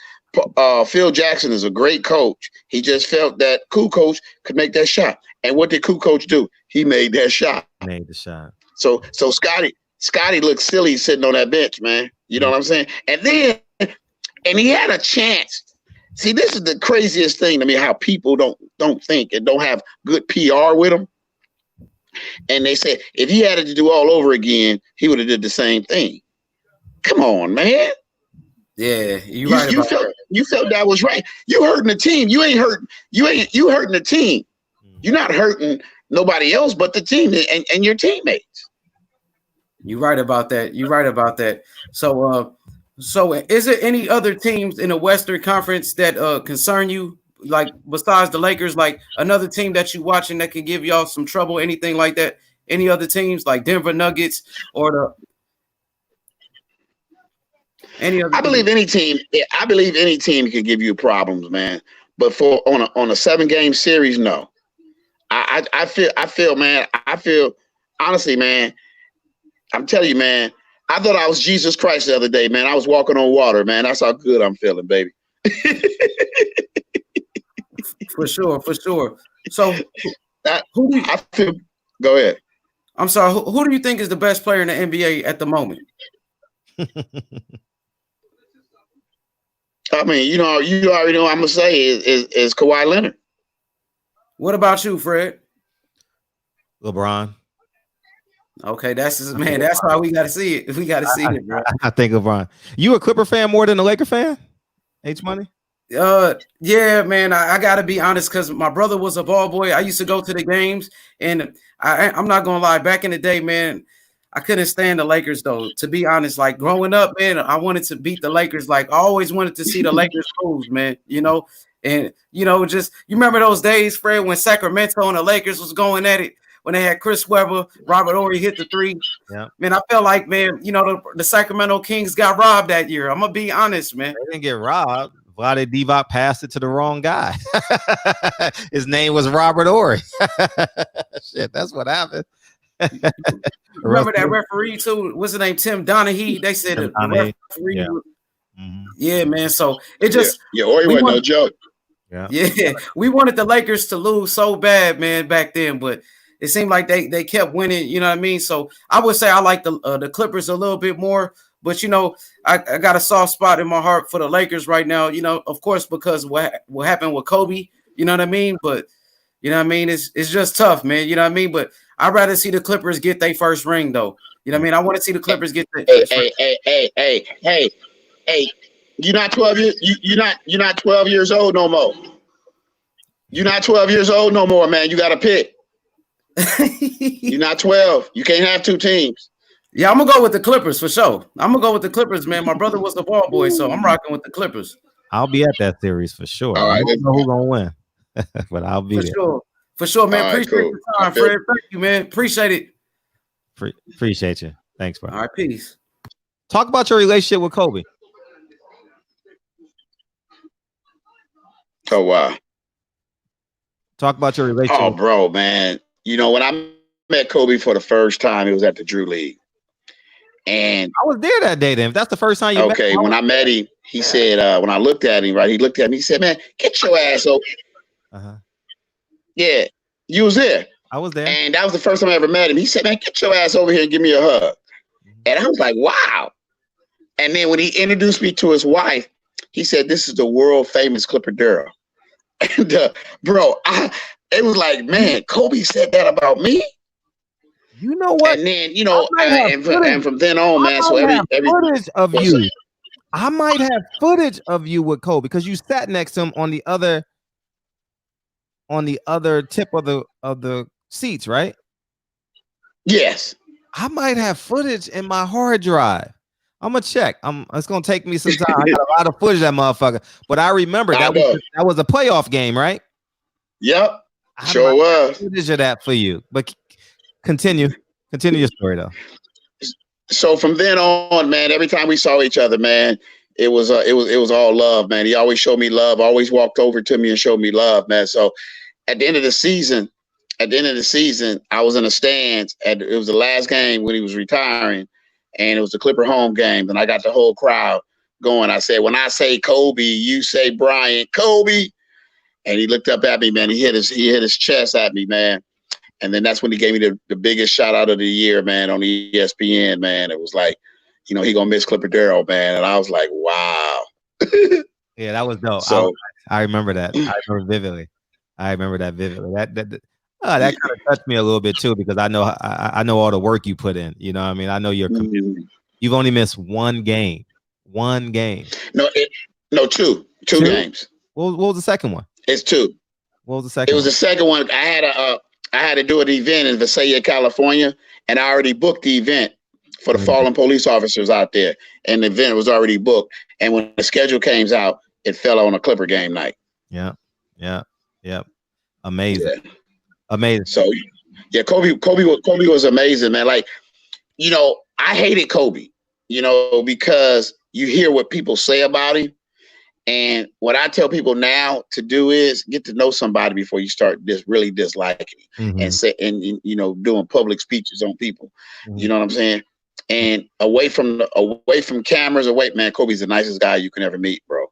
Phil Jackson is a great coach. He just felt that Cool Coach could make that shot. And what did Cool Coach do? He made that shot. Made the shot. So Scotty looked silly sitting on that bench, man. You know what I'm saying? And he had a chance See, this is the craziest thing to me, how people don't think and don't have good PR with them. And they said if he had it to do all over again, he would have did the same thing. Come on, man. Yeah, you felt that. You felt that was right. You hurting the team. You hurting the team. You're not hurting nobody else but the team and your teammates. You're right about that. So is there any other teams in the Western Conference that concern you, like besides the Lakers, like another team that you watching that can give y'all some trouble, anything like that? Any other teams like Denver Nuggets or any other? I believe any team can give you problems, man. But on a 7-game series, no. I feel, man. Honestly, man. I'm telling you, man. I thought I was Jesus Christ the other day, man. I was walking on water, man. That's how good I'm feeling, baby. For sure. So, go ahead. I'm sorry. Who do you think is the best player in the NBA at the moment? I mean, you already know what I'm gonna say is Kawhi Leonard. What about you, Fred? LeBron. Okay, that's why we got to see it. We got to see it, bro. I think LeBron. You a Clipper fan more than a Laker fan? H Money? Yeah, man. I got to be honest because my brother was a ball boy. I used to go to the games, and I'm not gonna lie. Back in the day, man, I couldn't stand the Lakers though. To be honest, like growing up, man, I wanted to beat the Lakers. Like I always wanted to see the Lakers lose, man. And just you remember those days, Fred, when Sacramento and the Lakers was going at it. When they had Chris Webber, Robert Horry hit the 3. Yeah. Man, I felt like, man, the Sacramento Kings got robbed that year. I'm going to be honest, man. They didn't get robbed. Vlade Divac passed it to the wrong guy. His name was Robert Horry. Shit, that's what happened. Remember that referee, too? What's his name? Tim Donaghy. They said the referee. Yeah. Yeah, man. So it just. Yeah, Horry wasn't no joke. Yeah. We wanted the Lakers to lose so bad, man, back then, but it seemed like they kept winning, you know what I mean? So I would say I like the Clippers a little bit more, but I got a soft spot in my heart for the Lakers right now, of course, because what happened with Kobe, you know what I mean? But you know what I mean? It's just tough, man. You know what I mean? But I'd rather see the Clippers get their first ring, though. You know what I mean? I want to see the Clippers get their Hey, you're not 12 years. You're not 12 years old no more. You're not 12 years old no more, man. You got to pick. You're not 12. You can't have 2 teams. Yeah, I'm gonna go with the Clippers for sure. I'm gonna go with the Clippers, man. My brother was the ball boy, so I'm rocking with the Clippers. I'll be at that series for sure. All right, I don't know who's gonna win, but I'll be there. For sure, man. All right, Appreciate cool. the time, Fred. Thank you, man. Appreciate it. Appreciate you. Thanks, bro. All right, peace. Talk about your relationship with Kobe. Oh, wow. Talk about your relationship. Oh, bro, man. When I met Kobe for the first time, it was at the Drew League. And I was there that day then. If that's the first time you met him. When I met him, he said, when I looked at him, right, he looked at me, he said, man, get your ass over. Yeah, you was there. I was there. And that was the first time I ever met him. He said, man, get your ass over here and give me a hug. And I was like, wow. And then when he introduced me to his wife, he said, this is the world famous Clipper Darrell. And bro, it was like, man, Kobe said that about me. You know what? And then, and from then on, man. So every footage of you. I might have footage of you with Kobe because you sat next to him on the other tip of the seats, right? Yes. I might have footage in my hard drive. I'm gonna check. It's gonna take me some time. I got a lot of footage of that motherfucker, but I remember that was a playoff game, right? Yep. Sure was. Footage of that for you, but continue your story though. So from then on, man, every time we saw each other, man, it was all love, man. He always showed me love. Always walked over to me and showed me love, man. So at the end of the season, I was in the stands, and it was the last game when he was retiring. And it was the Clipper home game, and I got the whole crowd going. I said, when I say Kobe, you say Bryant, Kobe. And he looked up at me, man. He hit his chest at me, man. And then that's when he gave me the biggest shout out of the year, man, on ESPN, man. It was like, he gonna miss Clipper Darrell, man. And I was like, wow. Yeah, that was dope. So I remember that. I remember vividly. That kind of touched me a little bit too, because I know all the work you put in. You know what I mean? I know you've only missed one game. One game. No, two games. What was the second one? It's two. What was the second? It was the second one. I had to do an event in Visalia, California, and I already booked the event for the fallen police officers out there, and the event was already booked. And when the schedule came out, it fell on a Clipper game night. Yeah. Amazing. Amazing. So, yeah, Kobe was amazing, man. Like, you know, I hated Kobe, you know, because you hear what people say about him. And what I tell people now to do is get to know somebody before you start really disliking him and you know, doing public speeches on people. You know what I'm saying? And away from cameras, man, Kobe's the nicest guy you can ever meet, bro.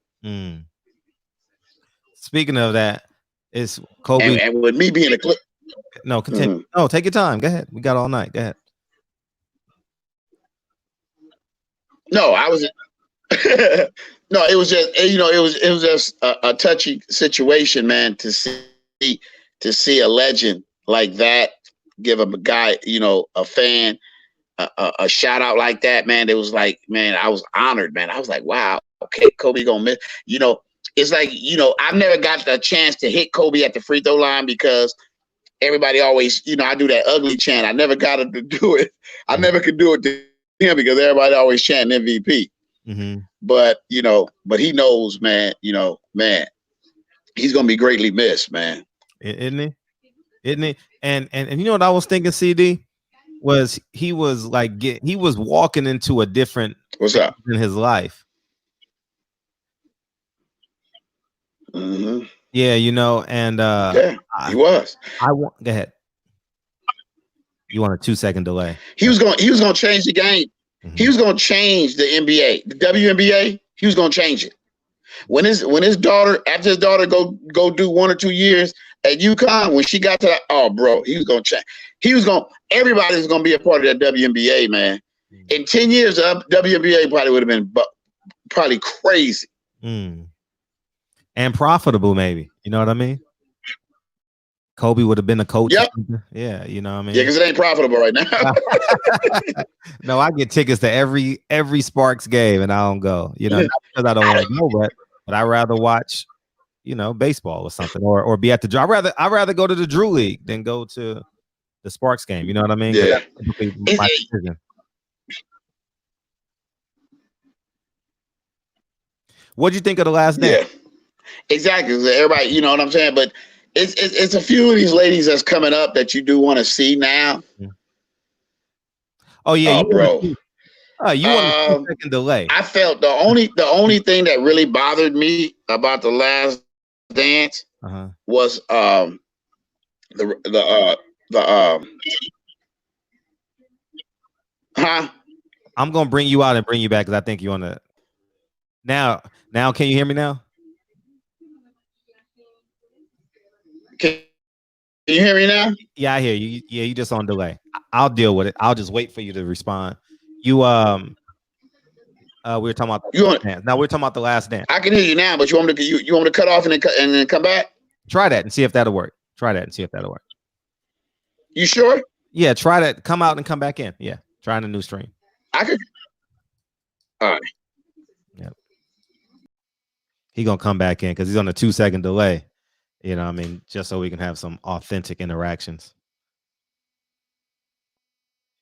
Speaking of that, it's Kobe. And with me being a clip. No, continue. No, take your time. Go ahead. We got all night. Go ahead. No, I was. No, it was just, you know, it was just a touchy situation, man. To see a legend like that give a guy, you know, a fan a shout out like that, man. It was like, man, I was honored, man. I was like, wow, okay, Kobe gonna miss. You know, it's like, you know, I've never got the chance to hit Kobe at the free throw line because everybody always, you know, I do that ugly chant. I never got him to do it. I never could do it to him because everybody always chanting MVP. But, you know, but he knows, man, you know, man, he's going to be greatly missed, man. Isn't he? Isn't he? And you know what I was thinking, CD? Was he was like he was walking into a different what's up in his life. Yeah, you know, and yeah, he was. Go ahead. You want a 2-second delay? He was going to change the game. He was going to change the NBA, the WNBA. He was going to change it. When his daughter, after his daughter go do 1 or 2 years at UConn, when she got to that, oh, bro, he was going to change. Everybody was going to be a part of that WNBA, man. In 10 years, WNBA probably would have been probably crazy. And profitable, maybe. You know what I mean? Kobe would have been a coach. Yep. Yeah, you know what I mean? Yeah, because it ain't profitable right now. No, I get tickets to every Sparks game and I don't go. You know, not because I don't want to go, but I'd rather watch, you know, baseball or something, or be at the I'd rather go to the Drew League than go to the Sparks game. You know what I mean? Yeah. What'd you think of the last day? Yeah, exactly. Everybody, you know what I'm saying? But it's a few of these ladies that's coming up that you do want to see now. Oh yeah, bro. You want a 2-second delay. I felt the only thing that really bothered me about the last dance was I'm gonna bring you out and bring you back because I think you want to. Now, can you hear me now? Can you hear me now? Yeah, I hear you. Yeah, you just on delay. I'll deal with it. I'll just wait for you to respond. We were talking about the last dance. Now we're talking about the last dance. I can hear you now, but you want me to cut off and then come back? Try that and see if that'll work. You sure? Yeah, try that. Come out and come back in. Yeah, trying a new stream. I could. All right. Yep. He gonna come back in because he's on a 2-second delay. You know what I mean? Just so we can have some authentic interactions.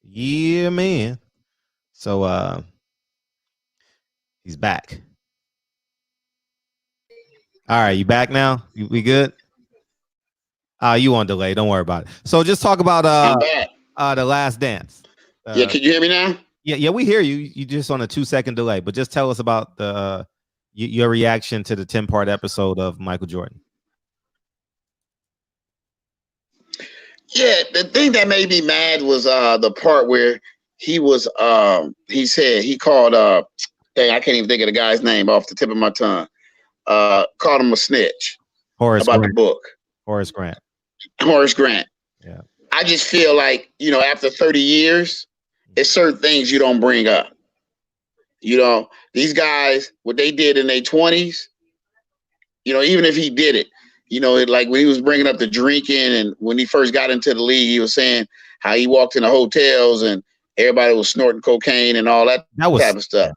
Yeah, man. So he's back. All right, you back now? We good? You on delay. Don't worry about it. So just talk about the last dance. Yeah, can you hear me now? Yeah, we hear you. You just on a 2-second delay, but just tell us about your reaction to the 10-part episode of Michael Jordan. Yeah, the thing that made me mad was the part where he was he said he called dang, I can't even think of the guy's name off the tip of my tongue. Called him a snitch about the book. Horace Grant. Yeah. I just feel like, you know, after 30 years, it's certain things you don't bring up. You know, these guys, what they did in their 20s, even if he did it, like when he was bringing up the drinking and when he first got into the league, he was saying how he walked into hotels and everybody was snorting cocaine and all that type of stuff.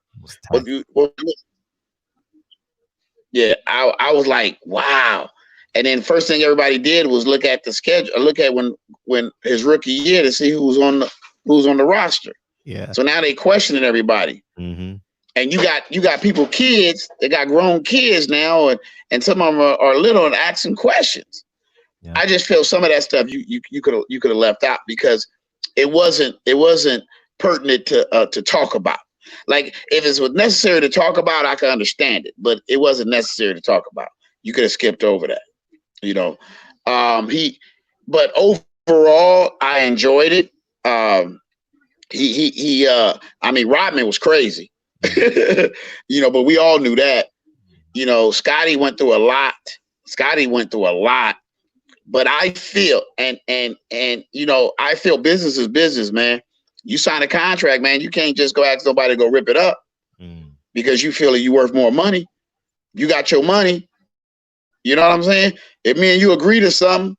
Yeah, I was like, wow. And then first thing everybody did was look at the schedule, look at when his rookie year to see who was on the roster. Yeah. So now they questioning everybody. Mm-hmm. And you got kids, they got grown kids now, and some of them are little and asking questions. Yeah. I just feel some of that stuff you could have left out because it wasn't pertinent to talk about. Like if it was necessary to talk about, I could understand it, but it wasn't necessary to talk about. You could have skipped over that, but overall, I enjoyed it. Rodman was crazy, but we all knew that. Scotty went through a lot. But I feel, and I feel business is business, man. You sign a contract, man. You can't just go ask nobody to go rip it up because you feel that you're worth more money. You got your money. You know what I'm saying? If me and you agree to something,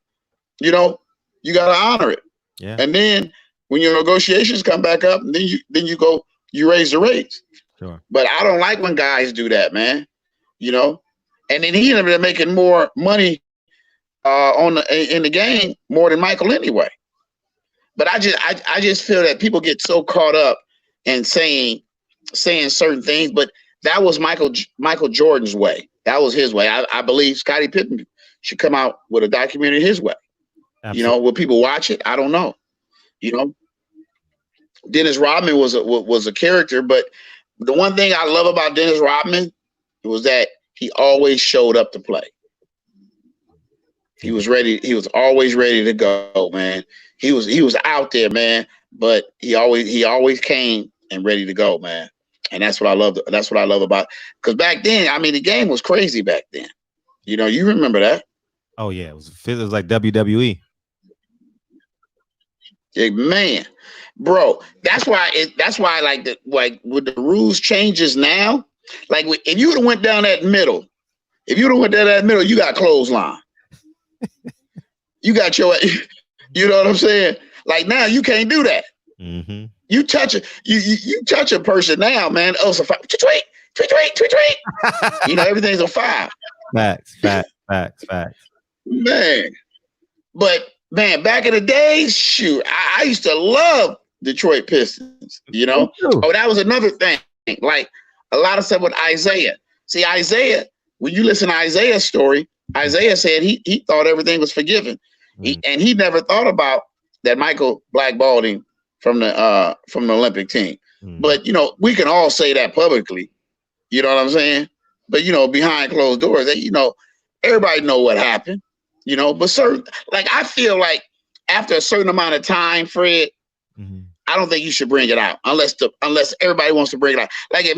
you got to honor it. Yeah. And then when your negotiations come back up, then you raise the rates. Sure. But I don't like when guys do that, man. And then he ended up making more money in the game more than Michael anyway. But I just feel that people get so caught up in saying certain things, but that was Michael Jordan's way. That was his way. I believe Scottie Pippen should come out with a documentary his way. Absolutely. Will people watch it? I don't know. Dennis Rodman was a character, but the one thing I love about Dennis Rodman was that he always showed up to play. He was ready. He was always ready to go, man. He was out there, man. But he always came and ready to go, man. And that's what I love. That's what I love about. Because back then, the game was crazy back then. You remember that? Oh yeah, it was like WWE. Yeah, man, bro. That's why with the rules changes now. Like if you would have went down that middle, you got clothesline. You got your, you know what I'm saying? Like now you can't do that. Mm-hmm. You touch a person now, man. Oh, so tweet. Everything's a foul. Facts. Man, but man, back in the days, shoot, I used to love Detroit Pistons. Oh, that was another thing. Like a lot of stuff with Isaiah. See, Isaiah, when you listen to Isaiah's story, Isaiah said he thought everything was forgiven. And he never thought about that Michael blackballed him from the Olympic team. But we can all say that publicly. You know what I'm saying? But behind closed doors, everybody know what happened. But certain, like I feel like after a certain amount of time, Fred, I don't think you should bring it out unless everybody wants to bring it out. Like if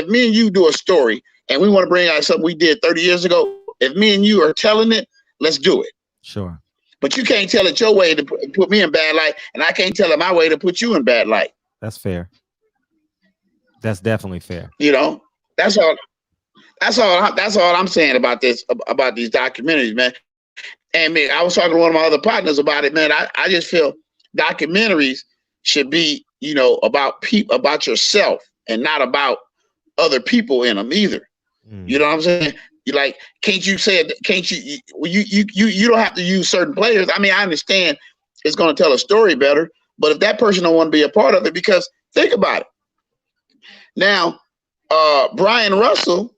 me and you do a story and we want to bring out something we did 30 years ago, if me and you are telling it, let's do it. Sure. But you can't tell it your way to put me in bad light, and I can't tell it my way to put you in bad light. That's fair. That's definitely fair. That's all I'm saying about these documentaries, man. And man, I was talking to one of my other partners about it, man. I just feel documentaries should be, about yourself and not about other people in them either. You know what I'm saying? You like, you don't have to use certain players. I understand it's going to tell a story better, but if that person don't want to be a part of it, because think about it. Now, Brian Russell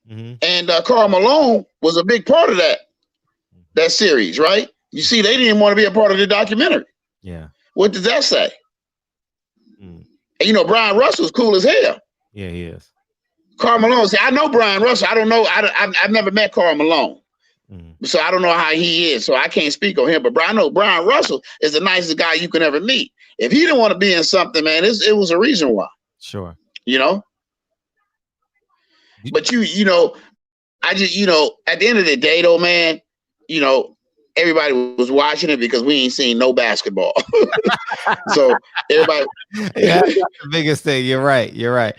and Karl Malone was a big part of that series, right? You see, they didn't want to be a part of the documentary. Yeah. What does that say? And Brian Russell's cool as hell. Yeah, he is. Karl Malone, see, I know Brian Russell. I don't know. I've never met Karl Malone. So I don't know how he is. So I can't speak on him. But I know Brian Russell is the nicest guy you can ever meet. If he didn't want to be in something, man, it was a reason why. Sure. But I just, at the end of the day, though, man, everybody was watching it because we ain't seen no basketball. So everybody. Yeah, that's the biggest thing. You're right. Yeah.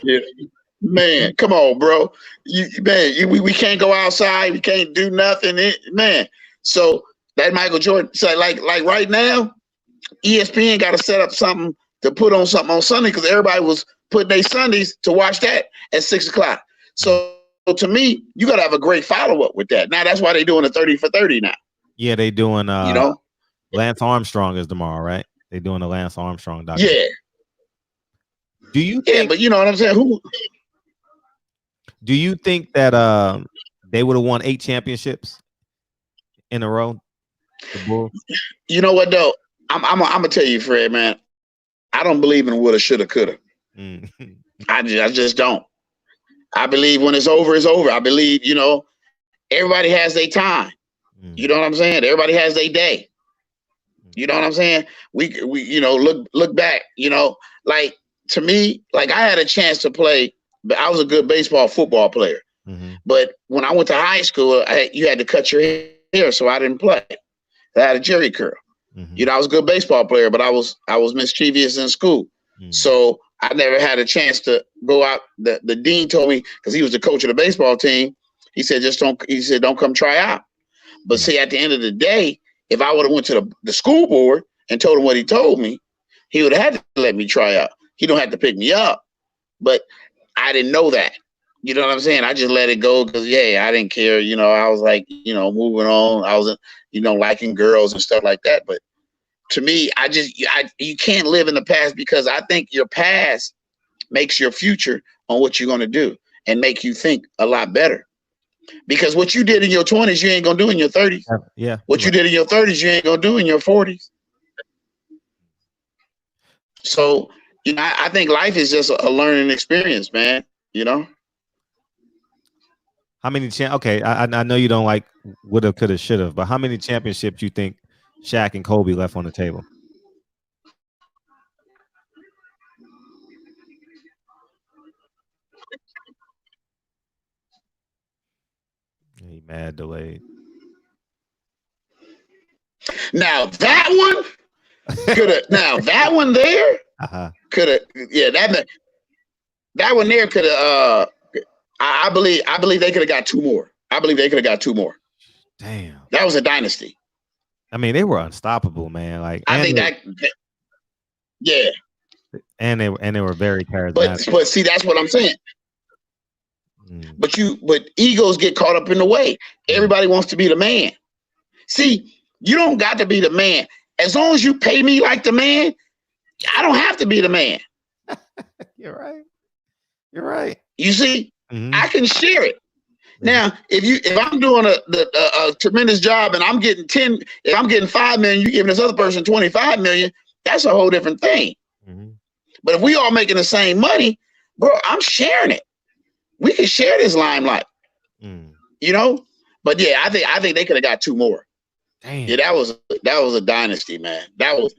Man, come on, bro. We can't go outside. We can't do nothing. Man. So that Michael Jordan. So like right now, ESPN got to set up something to put on something on Sunday because everybody was putting their Sundays to watch that at 6:00. So to me, you got to have a great follow up with that. Now that's why they're doing a 30 for 30 now. Yeah, they doing. You know, Lance Armstrong is tomorrow, right? They're doing the Lance Armstrong documentary. Yeah. Do you? Yeah, but you know what I'm saying? Who? Do you think that they would have won 8 championships in a row? The Bulls. You know what though? I'm gonna tell you, Fred, man. I don't believe in woulda, shoulda, coulda. I just don't. I believe when it's over, it's over. I believe, you know, everybody has their time. You know what I'm saying? Everybody has their day. You know what I'm saying? We you know, look back, you know, like to me, like I had a chance to play, but I was a good football player. But when I went to high school, you had to cut your hair, so I didn't play. I had a jerry curl. You know, I was a good baseball player, but I was mischievous in school. So I never had a chance to go out. The dean told me, because he was the coach of the baseball team, he said, don't come try out. But see, at the end of the day, if I would have went to the school board and told him what he told me, he would have had to let me try out. He don't have to pick me up. But I didn't know that. You know what I'm saying? I just let it go because, yeah, I didn't care. You know, I was like, you know, moving on. I was, you know, liking girls and stuff like that. But to me, you can't live in the past because I think your past makes your future on what you're going to do and make you think a lot better. Because what you did in your 20s, you ain't going to do in your 30s. Yeah. What you did in your 30s, you ain't going to do in your 40s. So, you know, I think life is just a learning experience, man. You know? How many okay, I know you don't like woulda, coulda, shoulda, but how many championships you think Shaq and Kobe left on the table? He mad delayed. Now that one could have. Now that one there could have. Yeah, that one there could have. I believe they could have got 2 more. I believe they could have got 2 more. Damn, that was a dynasty. I mean, they were unstoppable, man. Like I think that. Yeah. And they were very charismatic. But see, that's what I'm saying. But egos get caught up in the way. Everybody wants to be the man. See, you don't got to be the man. As long as you pay me like the man, I don't have to be the man. You're right. You're right. You see, I can share it. Now, if I'm doing a tremendous job and I'm getting 10, if I'm getting 5 million, you giving this other person 25 million, that's a whole different thing. But if we all making the same money, bro, I'm sharing it. We can share this limelight. You know? But yeah, I think they could have got 2 more. Damn. Yeah, that was a dynasty, man. I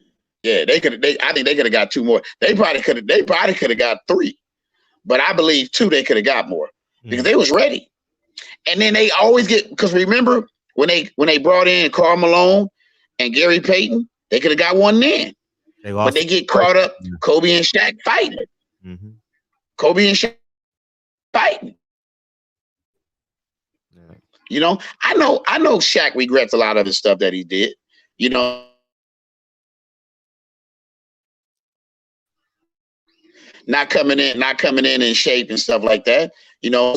think they could have got 2 more. They probably could have got 3. But I believe 2 they could have got more because they was ready. And then they always get, because remember when they brought in Karl Malone and Gary Payton, they could have got 1 then. But they get caught up, Kobe and Shaq fighting. Kobe and Shaq fighting. Yeah. You know, I know Shaq regrets a lot of the stuff that he did. You know, not coming in shape and stuff like that. You know,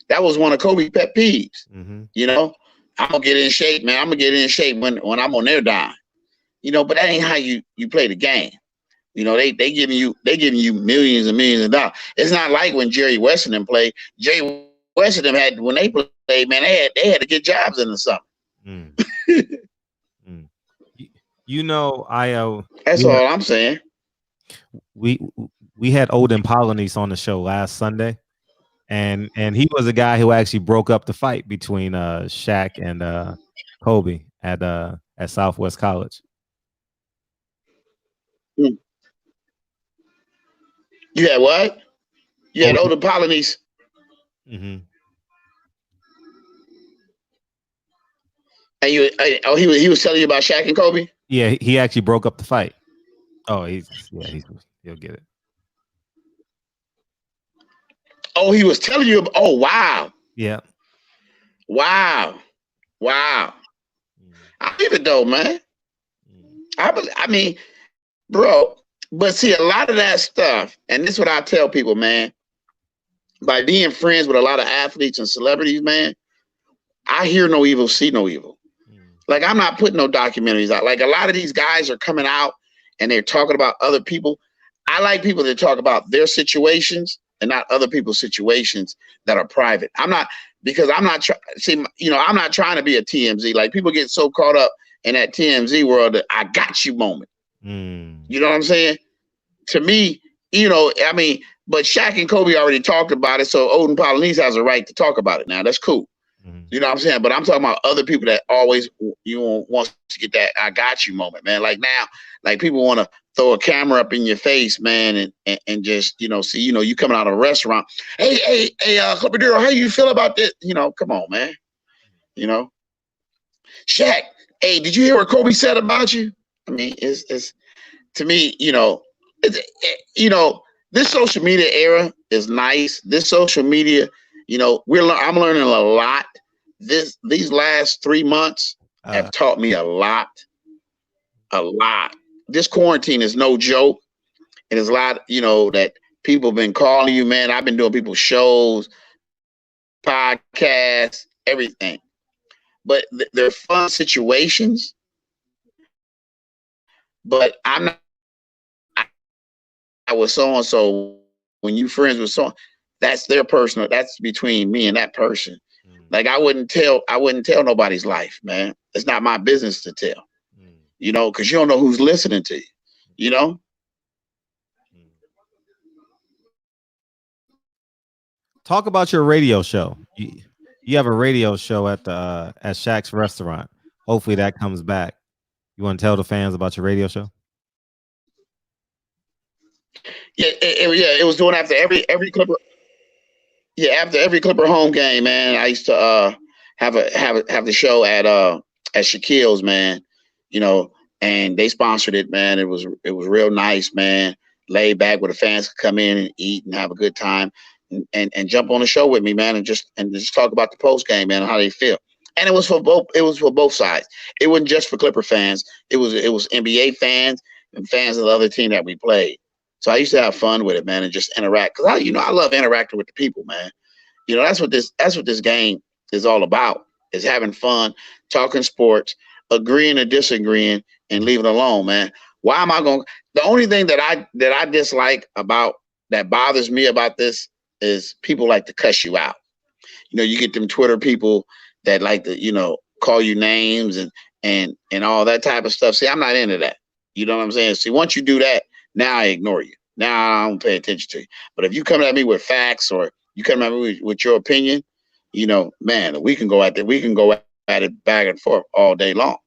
that was one of Kobe's pet peeves. You know, I'm gonna get in shape, man. I'm gonna get in shape when I'm on their dime. You know, but that ain't how you play the game. You know, they giving you millions and millions of dollars. It's not like when Jerry West and them played. Jerry West and them had, when they played, man, they had to get jobs in the summer. You know, that's all I'm saying. We had Odin Polynice on the show last Sunday, and he was a guy who actually broke up the fight between Shaq and Kobe at Southwest College. You had what? You had Odin Polynice. And he was telling you about Shaq and Kobe? Yeah, he actually broke up the fight. Oh, he'll get it. Oh, he was telling you. Oh, wow. Yeah. Wow. Wow. I believe it though, man. I mean, bro, but see, a lot of that stuff, and this is what I tell people, man, by being friends with a lot of athletes and celebrities, man, I hear no evil, see no evil. Like, I'm not putting no documentaries out. Like, a lot of these guys are coming out and they're talking about other people. I like people that talk about their situations and not other people's situations that are private. I'm not trying to be a TMZ. Like, people get so caught up in that TMZ world that I got you moment. You know what I'm saying? To me, I mean, but Shaq and Kobe already talked about it, so Odin Polynice has a right to talk about it now. That's cool. You know what I'm saying? But I'm talking about other people that always want to get that I got you moment, man. Like now, like people want to throw a camera up in your face, man, and just, see, you coming out of a restaurant. Hey, Clipper Darrell, how you feel about this? Come on, man. Shaq, hey, did you hear what Kobe said about you? I mean, it's to me, this social media era is nice. This social media, I'm learning a lot. These last 3 months have taught me a lot. This quarantine is no joke. And there's a lot, that people have been calling you, man. I've been doing people's shows, podcasts, everything. But they're fun situations. But I'm not. I was so and so. When you friends with someone, that's their personal. That's between me and that person. Like I wouldn't tell nobody's life, man. It's not my business to tell. Because you don't know who's listening to you. Talk about your radio show. You have a radio show at Shaq's restaurant. Hopefully that comes back. You want to tell the fans about your radio show? Yeah, it was doing after every Clipper. Yeah, after every Clipper home game, man, I used to have the show at Shaquille's, man. And they sponsored it, man. It was real nice, man. Laid back where the fans could come in and eat and have a good time and jump on the show with me, man, and just talk about the post game, man, and how they feel. And it was for both sides. It wasn't just for Clipper fans. It was NBA fans and fans of the other team that we played. So I used to have fun with it, man, and just interact. Cause I love interacting with the people, man. That's what this game is all about. Is having fun, talking sports, agreeing or disagreeing, and leaving it alone, man. Why am I going? The only thing that I dislike about that bothers me about this is people like to cuss you out. You get them Twitter people that like to call you names and all that type of stuff. See, I'm not into that. You know what I'm saying? See, once you do that, now I ignore you. Now I don't pay attention to you. But if you come at me with facts or you come at me with your opinion, man, we can go at it back and forth all day long.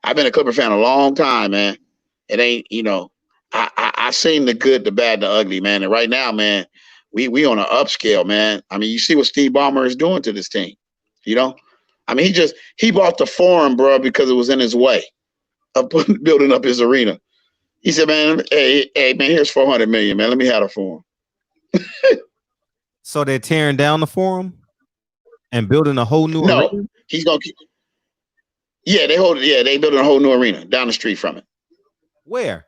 I've been a Clipper fan a long time, man. It ain't, I seen the good, the bad, the ugly, man. And right now, man, we on an upscale, man. I mean, you see what Steve Ballmer is doing to this team. I mean, he bought the Forum, bro, because it was in his way of building up his arena. He said, man, hey, man, here's $400 million, man. Let me have the Forum. So they're tearing down the Forum and building a whole new arena? He's gonna keep. Yeah, they building a whole new arena down the street from it. Where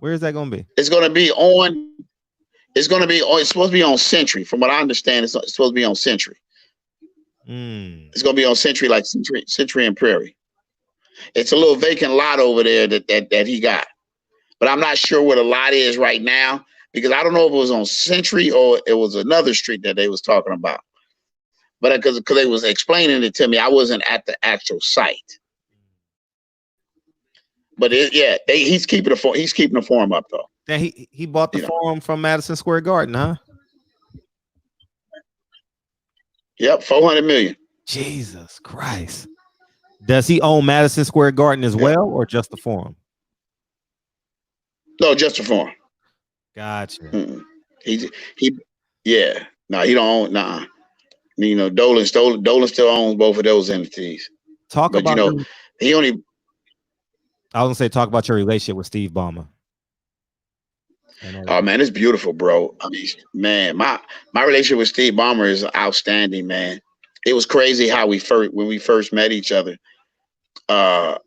is that gonna be? It's supposed to be on Century. From what I understand, it's supposed to be on Century. It's gonna be on Century, like Century and Prairie. It's a little vacant lot over there that he got. But I'm not sure where the lot is right now because I don't know if it was on Century or it was another street that they was talking about. But because they was explaining it to me, I wasn't at the actual site. But he's keeping the Forum up though. Yeah, he bought the Forum from Madison Square Garden, huh? Yep, $400 million. Jesus Christ. Does he own Madison Square Garden as well, or just the Forum? No, just the Forum. Gotcha. He don't own. Nah. Dolan still owns both of those entities. Talk about I was gonna say talk about your relationship with Steve Ballmer. Oh man, it's beautiful, bro. I mean, man, my relationship with Steve Ballmer is outstanding, man. It was crazy how when we first met each other. Of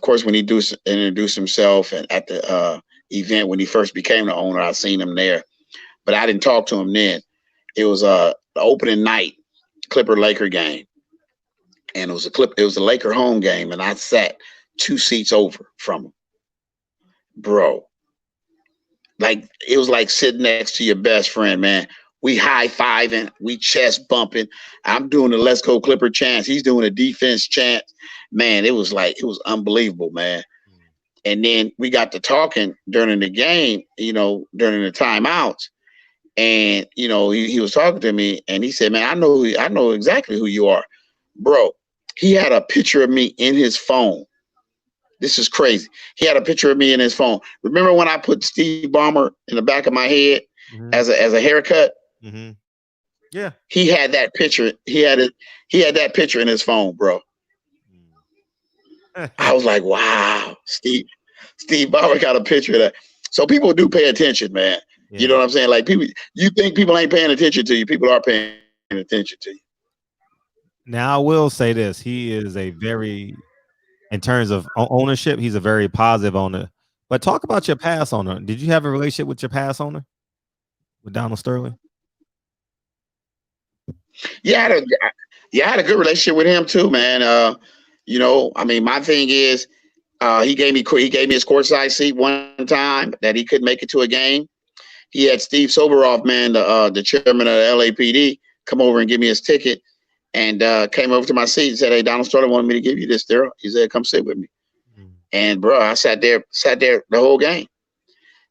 course, when he introduced himself and at the event when he first became the owner, I seen him there, but I didn't talk to him then. It was the opening night Clipper Laker game, and it was a Laker home game, and I sat 2 seats over from him, bro. Like it was like sitting next to your best friend, man. We high-fiving, we chest bumping. I'm doing the Let's Go Clipper chants. He's doing a defense chant. Man, it was unbelievable, man. And then we got to talking during the game, during the timeouts. And, he was talking to me and he said, man, I know exactly who you are. Bro, he had a picture of me in his phone. This is crazy. He had a picture of me in his phone. Remember when I put Steve Ballmer in the back of my head as a haircut? Mm-hmm. Yeah. He had that picture. He had that picture in his phone, bro. I was like, wow, Steve Ballmer got a picture of that. So people do pay attention, man. Yeah. You know what I'm saying? Like you think people ain't paying attention to you. People are paying attention to you. Now I will say this. He is in terms of ownership, he's a very positive owner. But talk about your past owner. Did you have a relationship with your past owner? With Donald Sterling? Yeah, I had a good relationship with him too, man. My thing is, he gave me his courtside seat one time that he couldn't make it to a game. He had Steve Soberoff, man, the chairman of the LAPD, come over and give me his ticket, and came over to my seat and said, "Hey, Donald Sterling wanted me to give you this, Darrell." He said, "Come sit with me." And bro, I sat there the whole game,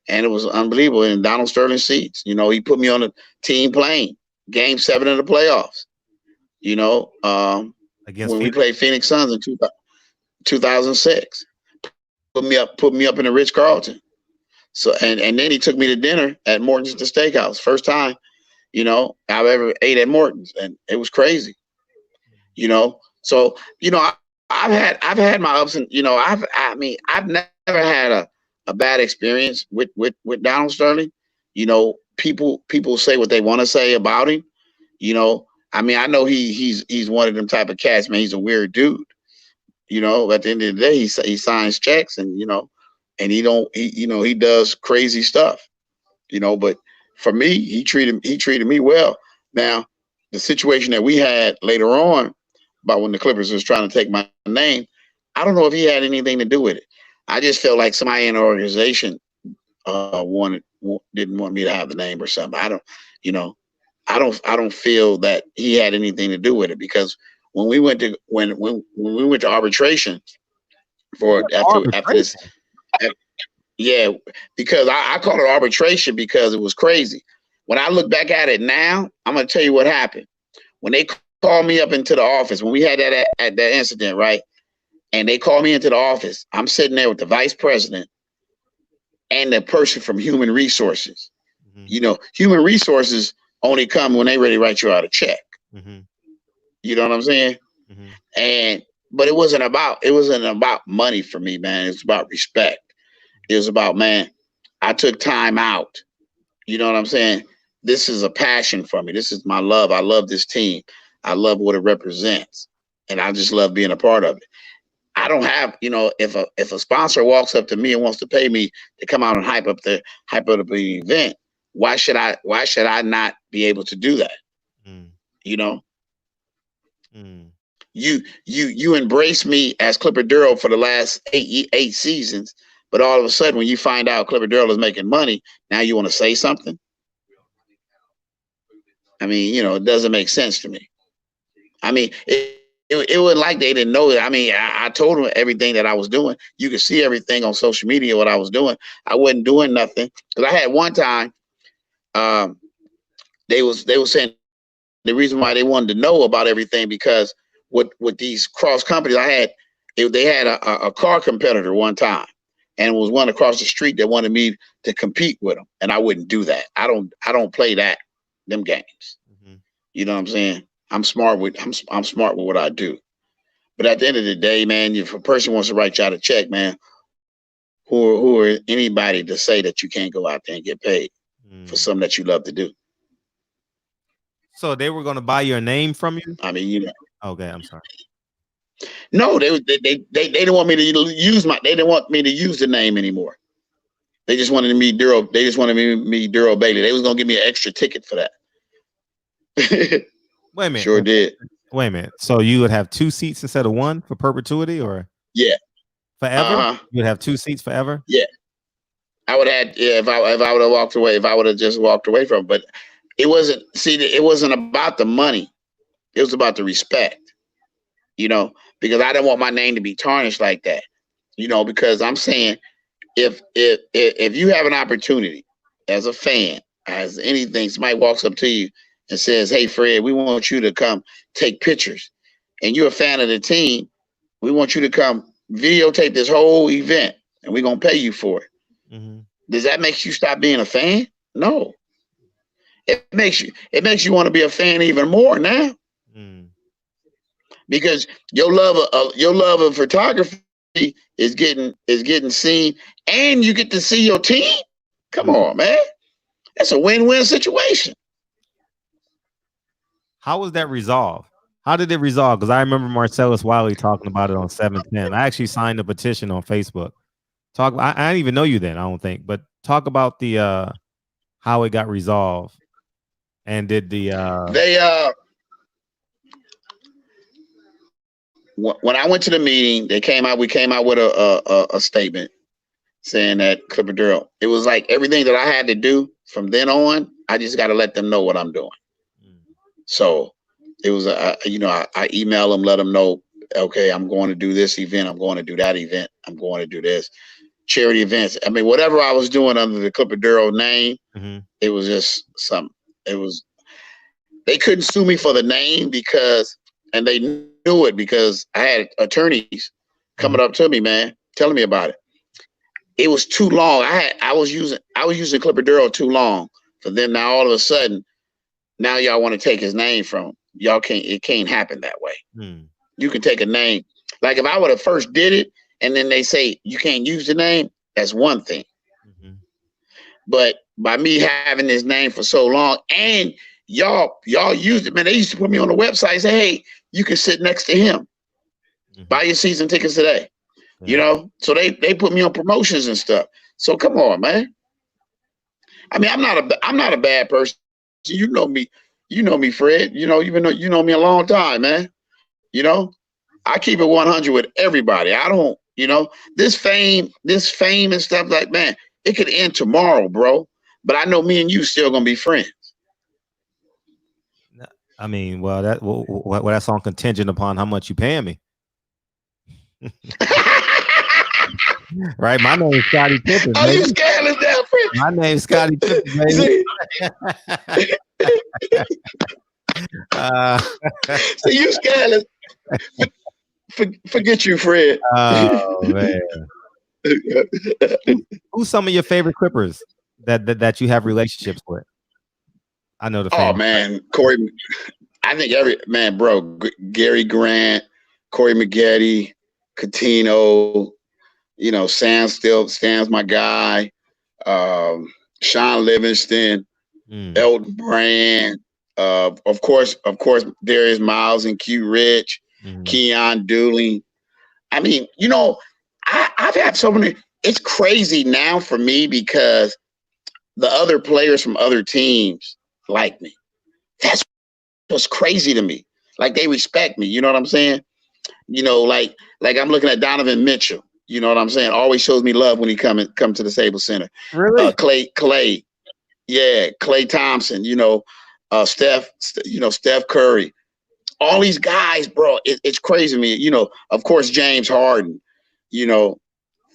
and it was unbelievable in Donald Sterling seats. He put me on a team plane. Game 7 of the playoffs, when we played Phoenix Suns in 2006, put me up in the Ritz-Carlton. So and then he took me to dinner at Morton's the Steakhouse. First time, I've ever ate at Morton's, and it was crazy. So I've had my ups and I've never had a bad experience with Donald Sterling. People say what they want to say about him. I know he's one of them type of cats, man. He's a weird dude. At the end of the day, he signs checks and he does crazy stuff. But for me, he treated me well. Now, the situation that we had later on about when the Clippers was trying to take my name, I don't know if he had anything to do with it. I just felt like somebody in the organization didn't want me to have the name or something. I don't feel that he had anything to do with it, because when we went to arbitration after this, because I call it arbitration because it was crazy. When I look back at it now, I'm gonna tell you what happened. When they called me up into the office, when we had that incident, right? And they called me into the office, I'm sitting there with the vice president and the person from human resources. Mm-hmm. Human resources only come when they ready to write you out a check. Mm-hmm. You know what I'm saying? Mm-hmm. But it wasn't about money for me, man. It was about respect. It was about, man, I took time out. You know what I'm saying? This is a passion for me. This is my love. I love this team. I love what it represents. And I just love being a part of it. I don't have, if a sponsor walks up to me and wants to pay me to come out and hype up the event, why should I not be able to do that? You embrace me as Clipper Darrell for the last eight seasons, but all of a sudden when you find out Clipper Darrell is making money, now you want to say something? It doesn't make sense to me. It wasn't like they didn't know that. I told them everything that I was doing. You could see everything on social media, what I was doing. I wasn't doing nothing. Because I had one time, they was saying the reason why they wanted to know about everything, because with these cross companies they had a car competitor one time, and it was one across the street that wanted me to compete with them, and I wouldn't do that. I don't play them games. Mm-hmm. You know what I'm saying? I'm smart with what I do. But at the end of the day, man, if a person wants to write you out a check, man, who are anybody to say that you can't go out there and get paid for Mm. something that you love to do? So they were going to buy your name from you? I mean, you know, Okay, I'm sorry. no, they didn't want me to use they didn't want me to use the name anymore. They just wanted me Darrell. They just wanted me Darrell Bailey. They was gonna give me an extra ticket for that. Wait a minute. Sure did. Wait a minute. So you would have 2 seats instead of 1 for perpetuity, or Yeah. forever? Uh-huh. You'd have 2 seats forever? Yeah. I would have if I would have walked away, if I would have just walked away from it. But it wasn't about the money. It was about the respect. You know, because I didn't want my name to be tarnished like that. You know, because I'm saying if you have an opportunity as a fan, as anything, somebody walks up to you and says, "Hey Fred, we want you to come take pictures," and you're a fan of the team, we want you to come videotape this whole event, and we're gonna pay you for it. Mm-hmm. Does that make you stop being a fan? No. It makes you want to be a fan even more now. Mm. Because your love of photography is getting seen, and you get to see your team. Come on, man. That's a win-win situation. How was that resolved? How did it resolve? Because I remember Marcellus Wiley talking about it on 710. I actually signed a petition on Facebook. I didn't even know you then, I don't think. But talk about the how it got resolved. And did the when I went to the meeting, we came out with a statement saying that Clipper Darrell, it was like everything that I had to do from then on, I just got to let them know what I'm doing. So it was, I email them, let them know, okay, I'm going to do this event. I'm going to do that event. I'm going to do this charity events. I mean, whatever I was doing under the Clipper Darrell name, it was just something. They couldn't sue me for the name and they knew it because I had attorneys coming up to me, man, telling me about it. It was too long. I was using Clipper Darrell too long for them. Now all of a sudden, now y'all want to take his name from him. Y'all can't. It can't happen that way. You can take a name. Like if I would have first did it, and then they say you can't use the name, that's one thing. But by me having this name for so long, and y'all used it, man. They used to put me on the website and say, hey, you can sit next to him. Buy your season tickets today. You know, so they put me on promotions and stuff. So come on, man. I mean, I'm not a bad person. You know me, Fred. You know, even though you know me a long time, man. You know, I keep it 100 with everybody. I don't, you know, this fame and stuff like, man, it could end tomorrow, bro. But I know me and you still gonna be friends. I mean, well, that's on contingent upon how much you paying me. Right, my name is Scottie Pippen. Oh, you scandalous now, Fred? My name is Scottie Pippen, baby. So you scandalous. Forget you, Fred. Oh man. Who's some of your favorite Clippers that you have relationships with? I know the. Oh man, Corey. I think Gary Grant, Corey Maggette, Coutinho. You know, Sam's my guy. Sean Livingston, Elton Brand. Of course, Darius Miles and Q Rich, Keon Dooley. I mean, you know, I've had so many. It's crazy now for me because the other players from other teams like me. That's what's crazy to me. Like they respect me. You know what I'm saying? You know, like I'm looking at Donovan Mitchell. You know what I'm saying? Always shows me love when he come to the Staples Center. Really? Clay. Yeah, Clay Thompson. You know, Steph Curry. All these guys, bro. It's crazy to me. You know, of course, James Harden. You know,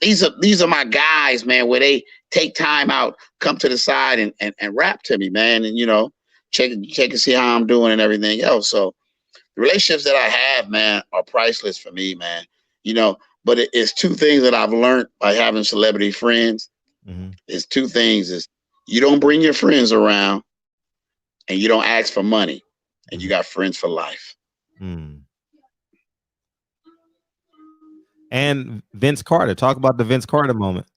these are my guys, man. Where they take time out, come to the side and rap to me, man. And you know, check and see how I'm doing and everything else. So the relationships that I have, man, are priceless for me, man. You know. But it's two things that I've learned by having celebrity friends. It's two things: is you don't bring your friends around, and you don't ask for money, and you got friends for life. And Vince Carter. Talk about the Vince Carter moment.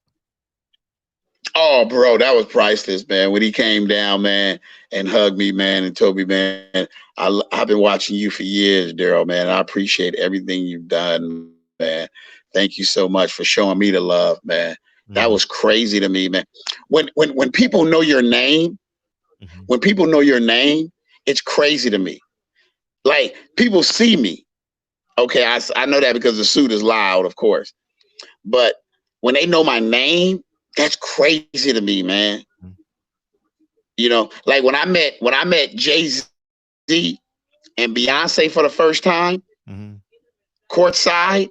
Oh, bro, that was priceless, man. When he came down, man, and hugged me, man, and told me, man, I've been watching you for years, Darrell, man. I appreciate everything you've done, man. Thank you so much for showing me the love, man. That was crazy to me, man. When people know your name, when people know your name, it's crazy to me. Like, people see me. Okay, I know that because the suit is loud, of course. But when they know my name, that's crazy to me, man. You know, like when I met Jay-Z and Beyonce for the first time, courtside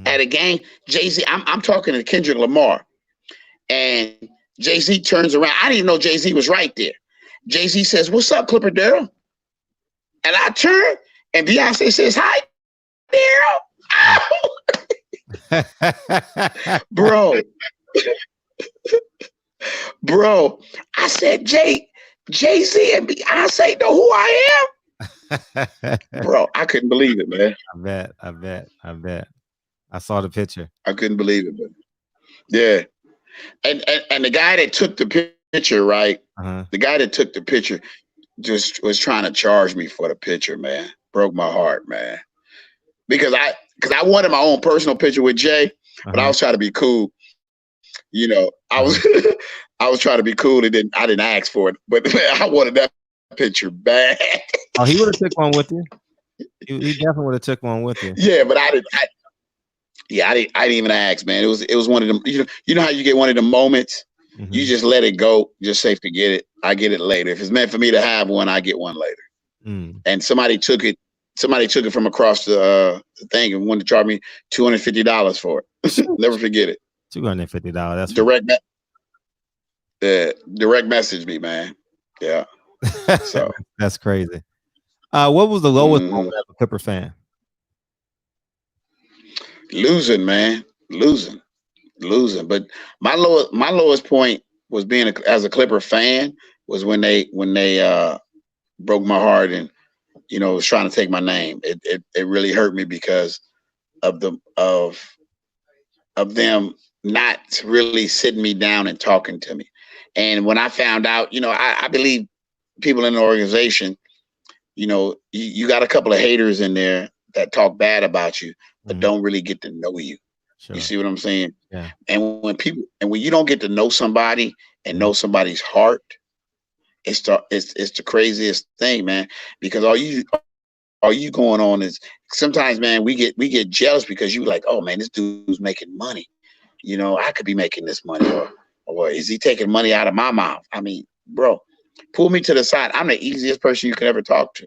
at a game, Jay-Z, I'm talking to Kendrick Lamar. And Jay-Z turns around. I didn't know Jay-Z was right there. Jay-Z says, "What's up, Clipper Darrell?" And I turn, and Beyonce says, "Hi, Darrell." Bro. Bro, I said, Jay-Z and Beyonce know who I am? Bro, I couldn't believe it, man. I bet. I saw the picture. I couldn't believe it, man. Yeah. And the guy that took the picture, right? The guy that took the picture just was trying to charge me for the picture, man. Broke my heart, man. Because I wanted my own personal picture with Jay, but I was trying to be cool. You know, I was trying to be cool and I didn't ask for it, but I wanted that picture bad. Oh, he would have took one with you. He definitely would have took one with you. Yeah, but I didn't even ask, man. It was one of them. You know how you get one of the moments, you just let it go, just say forget it. I get it later. If it's meant for me to have one, I get one later. And somebody took it from across the thing and wanted to charge me $250 for it. Never forget it. $250. That's direct message me, man. Yeah. So that's crazy. What was the lowest moment as a Clipper fan? Losing, man. Losing. But my lowest point was being as a Clipper fan was when they broke my heart and was trying to take my name. It really hurt me because of them not really sitting me down and talking to me. And when I found out, I believe people in the organization, you got a couple of haters in there that talk bad about you, but don't really get to know you. Sure. You see what I'm saying? Yeah. And when you don't get to know somebody and know somebody's heart, it's the craziest thing, man. Because all you going on is sometimes, man, we get jealous because you like, oh man, this dude's making money. I could be making this money, or is he taking money out of my mouth? I mean, bro, pull me to the side. I'm the easiest person you can ever talk to,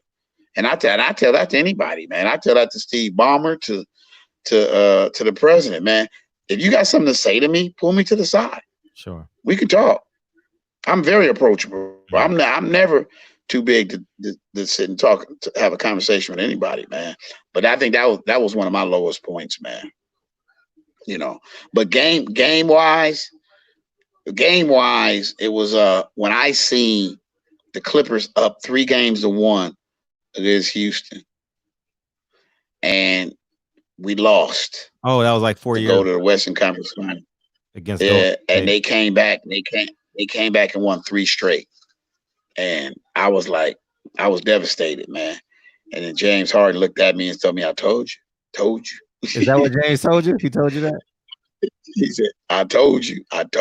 and I tell that to anybody, man. I tell that to Steve Ballmer, to the president, man. If you got something to say to me, pull me to the side. Sure, we can talk. I'm very approachable. I'm never too big to sit and talk, to have a conversation with anybody, man. But I think that was one of my lowest points, man. But game wise, it was when I seen the Clippers up 3-1 against Houston, and we lost. Oh, that was like 4 years. Go to the Western Conference Final against and they came back. They came back and won 3 straight, and I was devastated, man. And then James Harden looked at me and told me, "I told you." Is that what James told you? He told you that? He said, I told you. But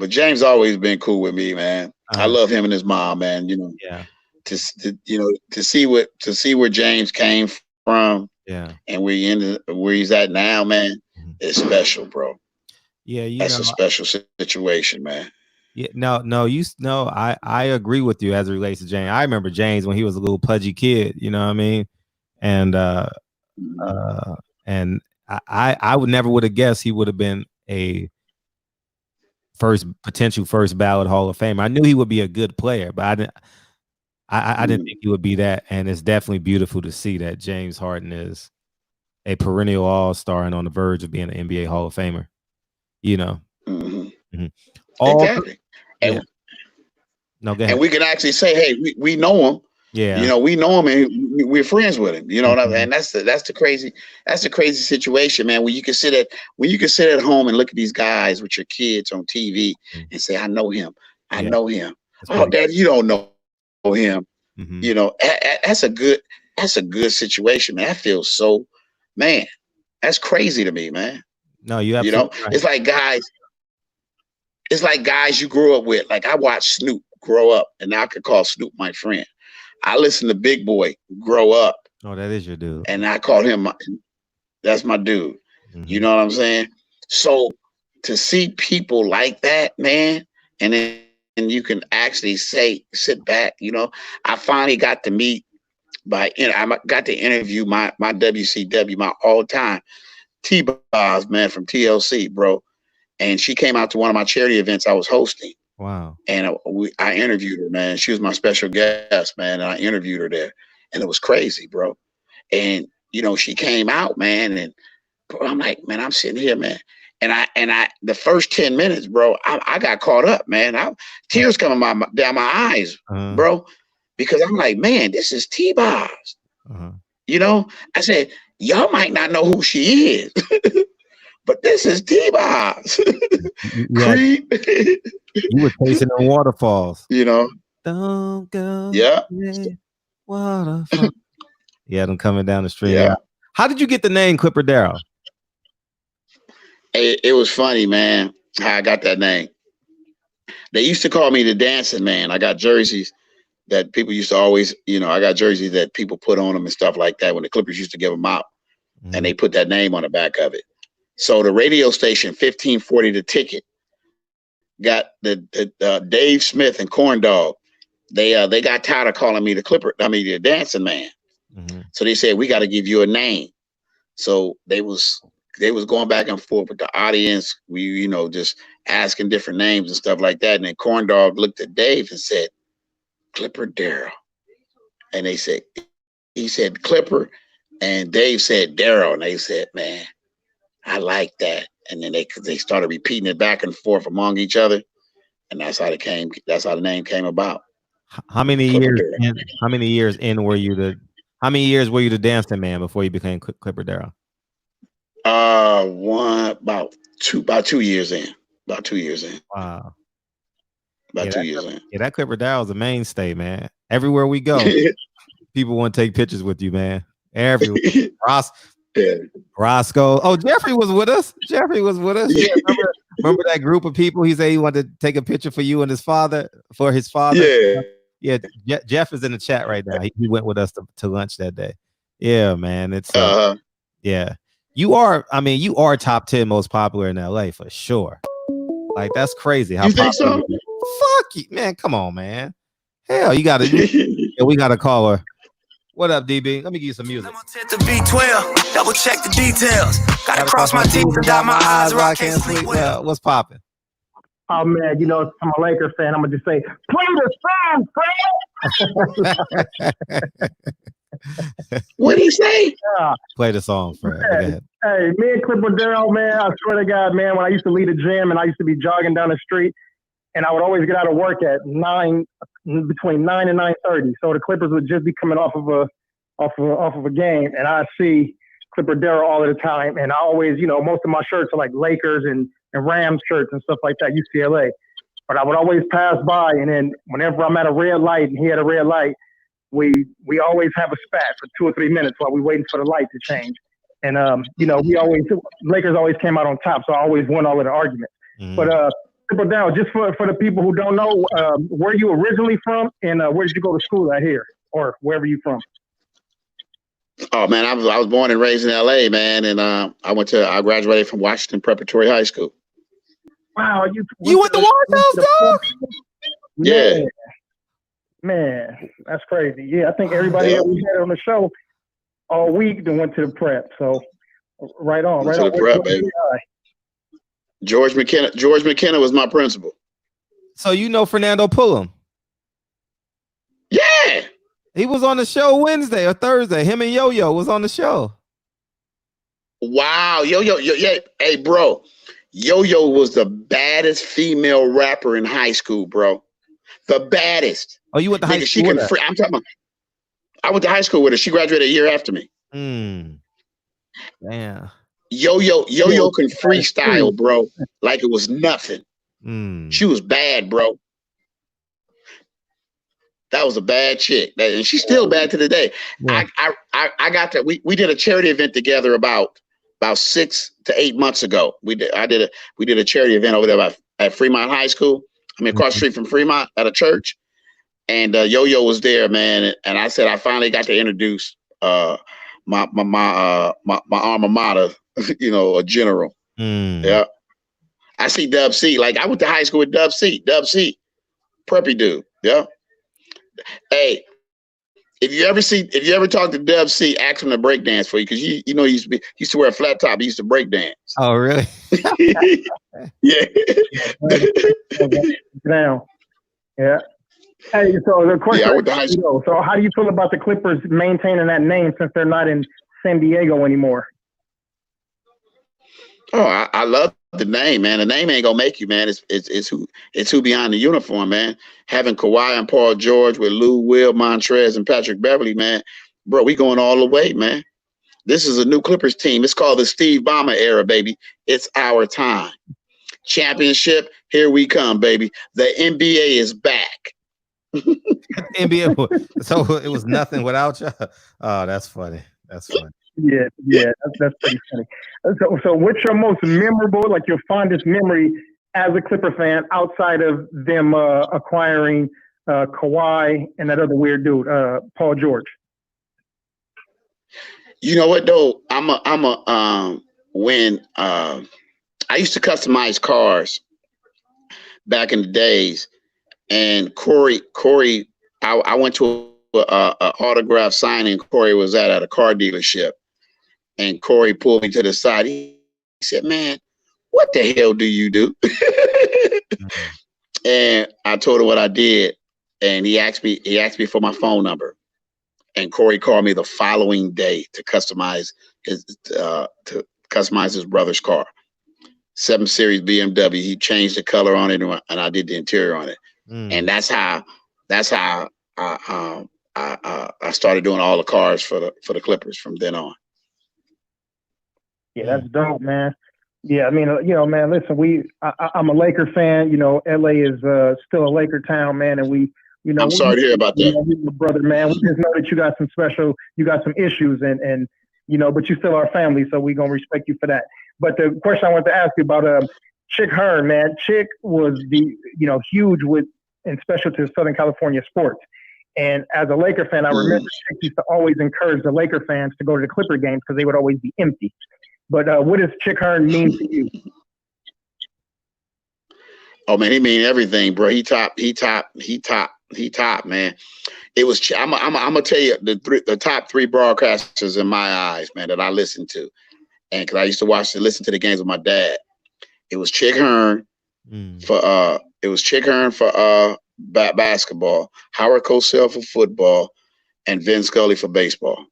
James always been cool with me, man. I love him and his mom, man. Yeah. To see where James came from, yeah, and where he's at now, man, it's special, bro. Yeah, that's a special situation, man. Yeah, I agree with you as it relates to James. I remember James when he was a little pudgy kid, you know what I mean? And I would have guessed he would have been a potential first ballot Hall of Famer. I knew he would be a good player, but I didn't think he would be that. And it's definitely beautiful to see that James Harden is a perennial all-star and on the verge of being an NBA Hall of Famer. Exactly. Yeah. No, go ahead. And we can actually say, hey, we know him. Yeah. You know, we know him and we're friends with him. You know what I mean? And that's the crazy situation, man. When you can sit at home and look at these guys with your kids on TV and say, I know him. I know him. Oh, Dad, you don't know him. You know, that's a good situation, man. That feels so, man. That's crazy to me, man. No, you know, right. It's like guys you grew up with. Like I watched Snoop grow up, and now I could call Snoop my friend. I listened to Big Boy grow up. Oh, that is your dude. And I called him that's my dude. You know what I'm saying? So to see people like that, man, and then you can actually sit back, you know. I finally got to meet I got to interview my WCW, my all-time T-Boz, man, from TLC, bro. And she came out to one of my charity events I was hosting. Wow. And I interviewed her, man. She was my special guest, man. And I interviewed her there. And it was crazy, bro. And, you know, she came out, man. And bro, I'm like, man, I'm sitting here, man. And I the first 10 minutes, bro, I got caught up, man. Tears coming down my eyes, bro. Because I'm like, man, this is T-Boz. You know, I said, y'all might not know who she is, but this is T-Boz. Creep. You were chasing the waterfalls. You know? Don't go. Yeah. Waterfall. Yeah, them coming down the street. Yeah. How did you get the name Clipper Darrell? It was funny, man, how I got that name. They used to call me the Dancing Man. I got jerseys that people used to always, you know, I got jerseys that people put on them and stuff like that when the Clippers used to give them out. And they put that name on the back of it. So the radio station, 1540 The Ticket, got the Dave Smith and Corn Dog. They got tired of calling me the Dancing Man. So they said, we got to give you a name. So they was going back and forth with the audience. We, you know, just asking different names and stuff like that. And then Corn Dog looked at Dave and said, Clipper Darrell. And he said Clipper, and Dave said Darrell. And they said, man, I like that. And then they started repeating it back and forth among each other. And that's how the name came about. How many years were you the Dancing Man before you became Clipper Darrell? About 2 years in. About 2 years in. Wow. About 2 years in. Yeah, that Clipper Darrell is a mainstay, man. Everywhere we go, people want to take pictures with you, man. Everywhere. Roscoe. Oh, Jeffrey was with us. Yeah, remember that group of people? He said he wanted to take a picture for you and his father. Yeah. Jeff is in the chat right now. He went with us to lunch that day. Yeah, man. It's yeah. You are top 10 most popular in LA for sure. Like, that's crazy. How you think so? Fuck you, man. Come on, man. Hell, we got to call her. What up, DB? Let me give you some music. The B12, double check the details. Gotta cross my T's and dot my I's or I can't sleep well. What's popping? Oh man, you know, I'm a Lakers fan. I'm gonna just say, play the song, Fred. What did he say? Play the song, Fred. Hey, me and Clipper Darrell, man, I swear to God, man, when I used to lead a gym and I used to be jogging down the street, and I would always get out of work at between 9 and 9:30. So the Clippers would just be coming off of a game, and I see Clipper Darrell all of the time. And I always, you know, most of my shirts are like Lakers and Rams shirts and stuff like that, UCLA. But I would always pass by, and then whenever I'm at a red light and he had a red light, we always have a spat for 2 or 3 minutes while we're waiting for the light to change. And you know, Lakers always came out on top, so I always won all of the arguments. But Clipper Darrell, just for the people who don't know, where you originally from, and where did you go to school out here, or wherever you from? Oh man, I was born and raised in LA, man, and I graduated from Washington Preparatory High School. Wow, you went to Washington, dog? Yeah. Man, that's crazy. Yeah, I think everybody that we had on the show all week then went to the prep. So right on. To the prep, baby. George McKenna was my principal. So you know Fernando Pullum? Yeah. He was on the show Wednesday or Thursday. Him and Yo-Yo was on the show. Wow. Yo-Yo. Yeah. Hey, bro. Yo-Yo was the baddest female rapper in high school, bro. The baddest. Oh, you went to high school? I'm talking about. I went to high school with her. She graduated a year after me. Yeah. Yo-Yo can freestyle, bro, like it was nothing. She was bad, bro. That was a bad chick, and she's still bad to the day. Yeah. I got that. We did a charity event together about 6 to 8 months ago. We did a charity event over there at Fremont High School. I mean, across the street from Fremont at a church, and Yo-Yo was there, man. And I said I finally got to introduce my alma mater, a general. Yeah, I see Dub C. Like I went to high school with Dub C. Preppy dude. Yeah. Hey, if you ever talk to Dub C, ask him to break dance for you, because he used to wear a flat top. He used to break dance. Oh, really? Yeah. Now, yeah. Hey, so the question, Yeah, I went to high school. so how do you feel about the Clippers maintaining that name since they're not in San Diego anymore? Oh, I love the name, man. The name ain't gonna make you, man. It's who behind the uniform, man. Having Kawhi and Paul George with Lou, Will, Montrez, and Patrick Beverly, man. Bro, we going all the way, man. This is a new Clippers team. It's called the Steve Ballmer era, baby. It's our time. Championship, here we come, baby. The NBA is back. NBA. So it was nothing without you. Oh, that's funny. That's funny. Yeah, that's pretty funny. So what's your most memorable, like your fondest memory as a Clipper fan outside of them acquiring Kawhi and that other weird dude, Paul George? You know what though? When I used to customize cars back in the days, and Corey, I went to a autograph signing. Corey was at a car dealership. And Corey pulled me to the side. He said, "Man, what the hell do you do?" And I told him what I did. And he asked me for my phone number. And Corey called me the following day to customize his brother's car, 7 Series BMW. He changed the color on it, and I did the interior on it. And that's how I started doing all the cars for the Clippers from then on. Yeah, that's dope, man. Yeah, I mean, man, listen, I'm a Laker fan. LA is still a Laker town, man, and I'm sorry to hear about that. Brother, man, we just know that you got some issues, and but you still are family, so we're gonna respect you for that. But the question I wanted to ask you about Chick Hearn, man. Chick was huge and special to Southern California sports. And as a Laker fan, I remember Chick used to always encourage the Laker fans to go to the Clipper games because they would always be empty. But what does Chick Hearn mean to you? Oh man, he mean everything, bro. He top, man. It was. I'm gonna tell you the top 3 broadcasters in my eyes, man, that I listened to, and because I used to listen to the games with my dad. It was Chick Hearn for basketball, Howard Cosell for football, and Vin Scully for baseball.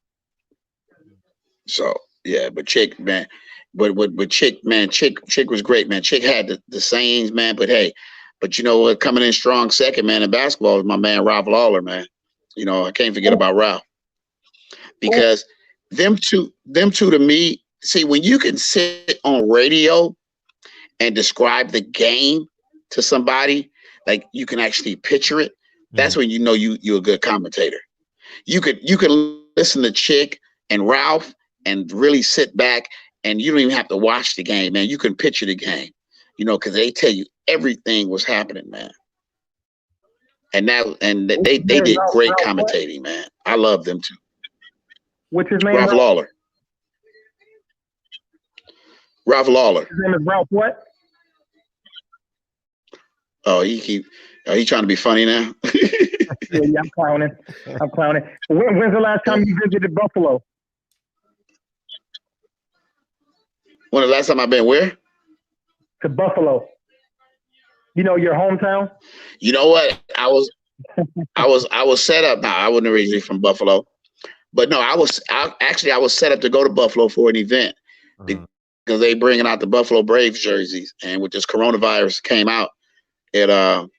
So. Yeah, but Chick, man, but Chick, man, Chick was great, man. Chick had the sayings, man. But hey, you know what? Coming in strong second, man, in basketball was my man Ralph Lawler, man. I can't forget about Ralph, because them two to me. See, when you can sit on radio and describe the game to somebody, like you can actually picture it. That's when you're a good commentator. You could listen to Chick and Ralph and really sit back, and you don't even have to watch the game, man. You can picture the game, because they tell you everything was happening, man. And they did great commentating, man. I love them too. What's his name? Ralph Lawler. Ralph Lawler. His name is Ralph what? Oh, he trying to be funny now? Yeah, I'm clowning. When's the last time you visited Buffalo? When the last time I've been where? To Buffalo. Your hometown? You know what? I was set up. Now I wasn't originally from Buffalo, but no, I was set up to go to Buffalo for an event because they bringing out the Buffalo Braves jerseys, and with this coronavirus came out, everything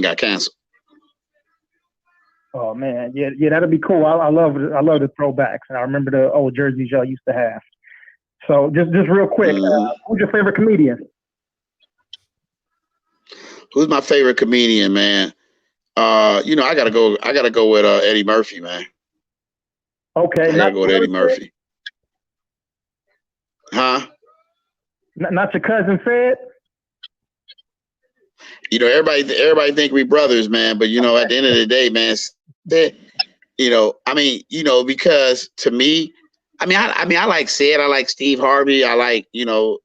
got canceled. Oh man, yeah, that'll be cool. I love the throwbacks, and I remember the old jerseys y'all used to have. So just real quick, who's your favorite comedian? Who's my favorite comedian, man? You know, I gotta go with Eddie Murphy, man. Okay, I gotta go with Eddie Murphy. Huh? Not your cousin Fred? You know, everybody think we brothers, man. But you know, at the end of the day, man, you know, I mean, you know, because to me, I mean, I like Sid, I like Steve Harvey, I like, you know,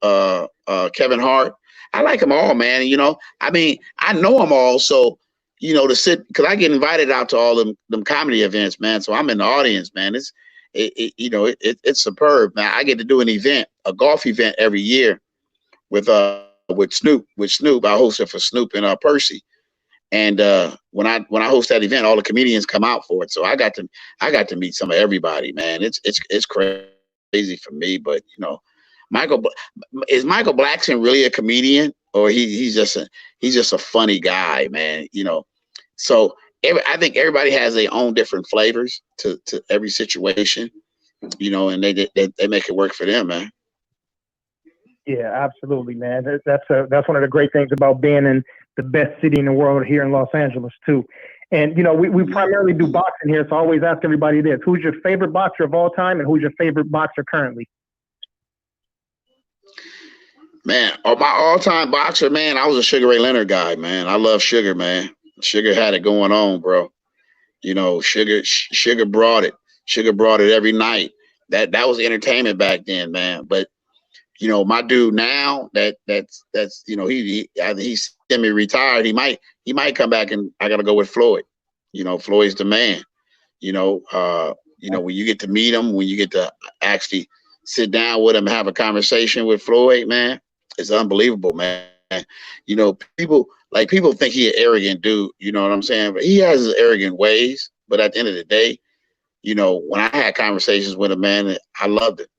Kevin Hart. I like them all, man. You know, I mean, I know them all, so you know, to sit because I get invited out to all them comedy events, man. So I'm in the audience, man. It's superb, man. I get to do an event, a golf event every year with Snoop. I host it for Snoop and Percy. And when I host that event, all the comedians come out for it. So I got to meet some of everybody, man. It's crazy for me, but you know, Michael Blackson really a comedian, or he's just a funny guy, man. You know, so I think everybody has their own different flavors to every situation, you know, and they make it work for them, man. Yeah, absolutely, man. That's one of the great things about being in the best city in the world here in Los Angeles too. And you know, we primarily do boxing here, so I always ask everybody this: who's your favorite boxer of all time, and who's your favorite boxer currently? Man, my all-time boxer, man, I was a Sugar Ray Leonard guy, man. I love Sugar, man. Sugar had it going on, bro. You know, Sugar brought it. Sugar brought it every night. That was entertainment back then, man. But you know, my dude now, that's you know, he's semi-retired. He might come back, and I gotta go with Floyd. You know, Floyd's the man. You know, when you get to meet him, when you get to actually sit down with him and have a conversation with Floyd, man, it's unbelievable, man. You know, people think he an arrogant dude, you know what I'm saying? But he has his arrogant ways. But at the end of the day, you know, when I had conversations with him, man, I loved it.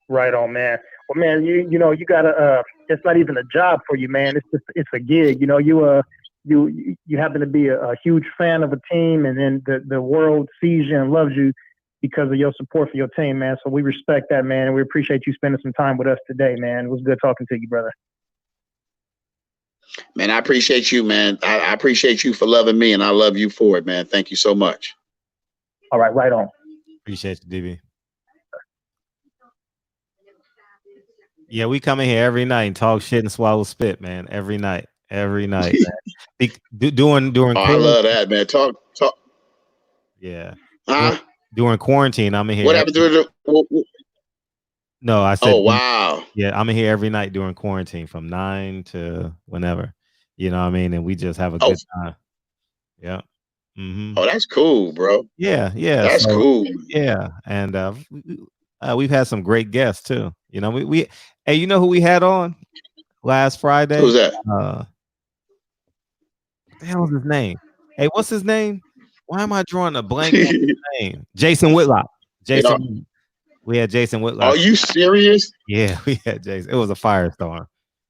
Right on, man. Well, man, you know, you gotta. It's not even a job for you, man. It's a gig. You know, you happen to be a huge fan of a team, and then the world sees you and loves you because of your support for your team, man. So we respect that, man, and we appreciate you spending some time with us today, man. It was good talking to you, brother. Man, I appreciate you, man. I appreciate you for loving me, and I love you for it, man. Thank you so much. All right, right on. Appreciate you, DB. Yeah, we come in here every night and talk shit and swallow spit, man. Every night. Doing. I love that, man. Talk. Yeah. Huh? During quarantine, I'm in here. What happened to the? No, I said. Oh wow. Yeah, I'm in here every night during quarantine from 9 to whenever. You know what I mean? And we just have a good time. Yeah. Mm-hmm. Oh, that's cool, bro. Yeah. That's cool. Yeah, and we've had some great guests too. You know, we hey, you know who we had on last Friday? Who's that? What the hell is his name? Hey, what's his name? Why am I drawing a blank on his name? Jason Whitlock. Jason. We had Jason Whitlock. Are you serious? Yeah, we had Jason. It was a firestorm.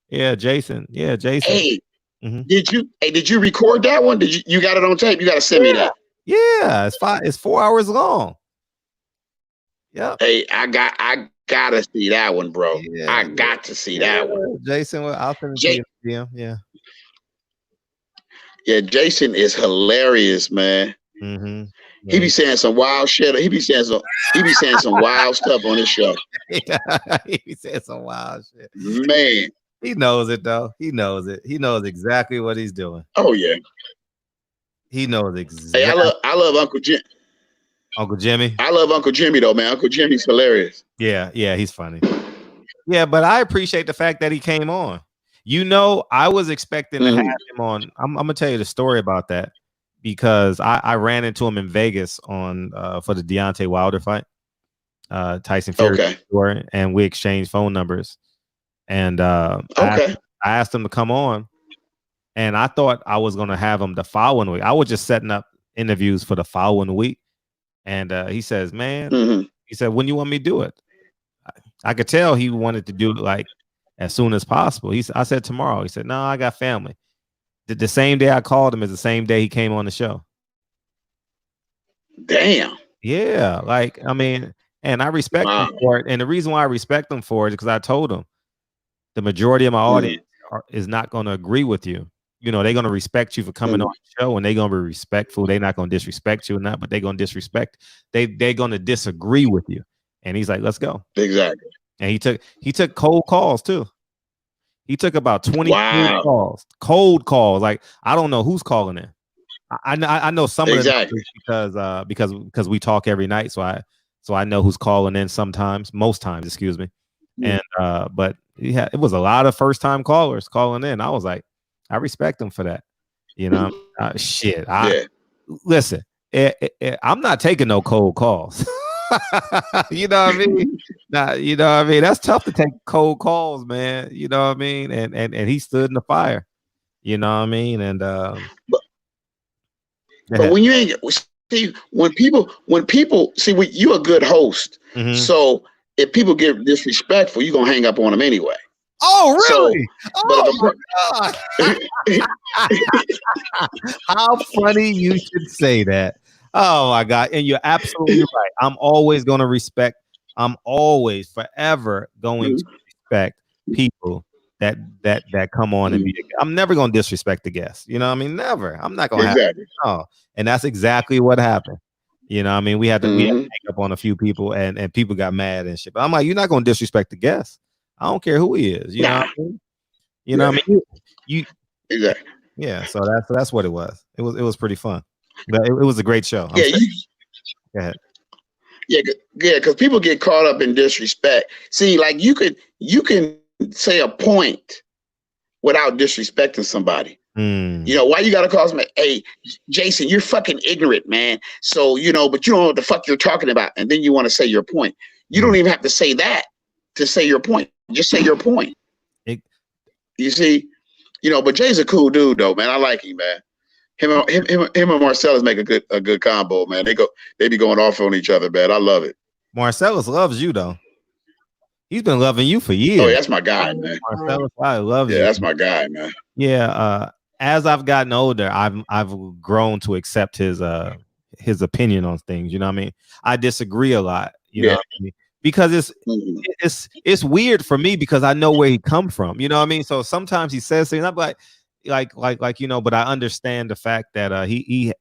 Yeah, Jason. Hey, did you record that one? Did you got it on tape? You got to send me that. Yeah, it's 4 hours long. Yeah. Hey, I gotta see that one, bro. Yeah, I got to see that one. Jason, I'll send it to you. Yeah. Yeah, Jason is hilarious, man. Mm-hmm. He be saying some wild shit. He be saying some wild stuff on his show. Yeah, he be saying some wild shit. Man. He knows it though. He knows it. He knows exactly what he's doing. Oh yeah. He knows exactly. Hey, I love Uncle Jim. Uncle Jimmy. I love Uncle Jimmy though, man. Uncle Jimmy's hilarious. Yeah, he's funny. Yeah, but I appreciate the fact that he came on. You know, I was expecting to have him on. I'm gonna tell you the story about that because I ran into him in Vegas on for the Deontay Wilder fight, Tyson Fury, and we exchanged phone numbers. And I asked him to come on, and I thought I was gonna have him the following week. I was just setting up interviews for the following week, and he says, "Man," he said, "when you want me to do it?" I could tell he wanted to do it like as soon as possible. I said tomorrow. He said, "No, I got family." The same day I called him is the same day he came on the show. Damn. Yeah, like I mean, and I respect him for it. And the reason why I respect him for it is because I told him the majority of my audience is not going to agree with you. You know, they're going to respect you for coming on the show, and they're going to be respectful. They're not going to disrespect you or not, but they're going to disrespect. They're going to disagree with you. And he's like, "Let's go." Exactly. And he took cold calls too. He took about 20 cold calls. Like I don't know who's calling in. I know some of them because we talk every night, so I know who's calling in sometimes, most times, excuse me. And but it was a lot of first time callers calling in. I was like, I respect them for that. You know, shit. Listen, I'm not taking no cold calls. You know what I mean? You know what I mean? That's tough to take cold calls, man. You know what I mean? And he stood in the fire. You know what I mean? And but when you ain't see when people see you're a good host. So if people get disrespectful, you're gonna hang up on them anyway. Oh, really? So, my God. How funny you should say that. Oh my God. And you're absolutely right. I'm always going to respect. I'm always forever going to respect people that come on and be. I'm never going to disrespect the guests. You know what I mean? Never. I'm not going to have. No. And that's exactly what happened. You know what I mean? We had to hang up on a few people and people got mad and shit. But I'm like, you're not going to disrespect the guests. I don't care who he is. You know what I mean? You know what I mean? You exactly. Yeah. So that's what it was. It was pretty fun. It was a great show. Go ahead. Yeah, because people get caught up in disrespect. See, like you can say a point without disrespecting somebody. You know, why you gotta call somebody, hey, Jason, you're fucking ignorant, man. So, you know, but you don't know what the fuck you're talking about. And then you want to say your point. You don't even have to say that to say your point. Just say your point. You see, you know, but Jay's a cool dude though, man. I like him, man. Him and Marcellus make a good combo, man. They be going off on each other, man. I love it. Marcellus loves you though. He's been loving you for years. Oh, that's my guy, man. Marcellus, I love you. Yeah, that's my guy, man. Yeah. As I've gotten older, I've grown to accept his opinion on things. You know what I mean? I disagree a lot. You know what I mean? Because it's weird for me because I know where he come from. You know what I mean? So sometimes he says things, I'm like you know, but I understand the fact that he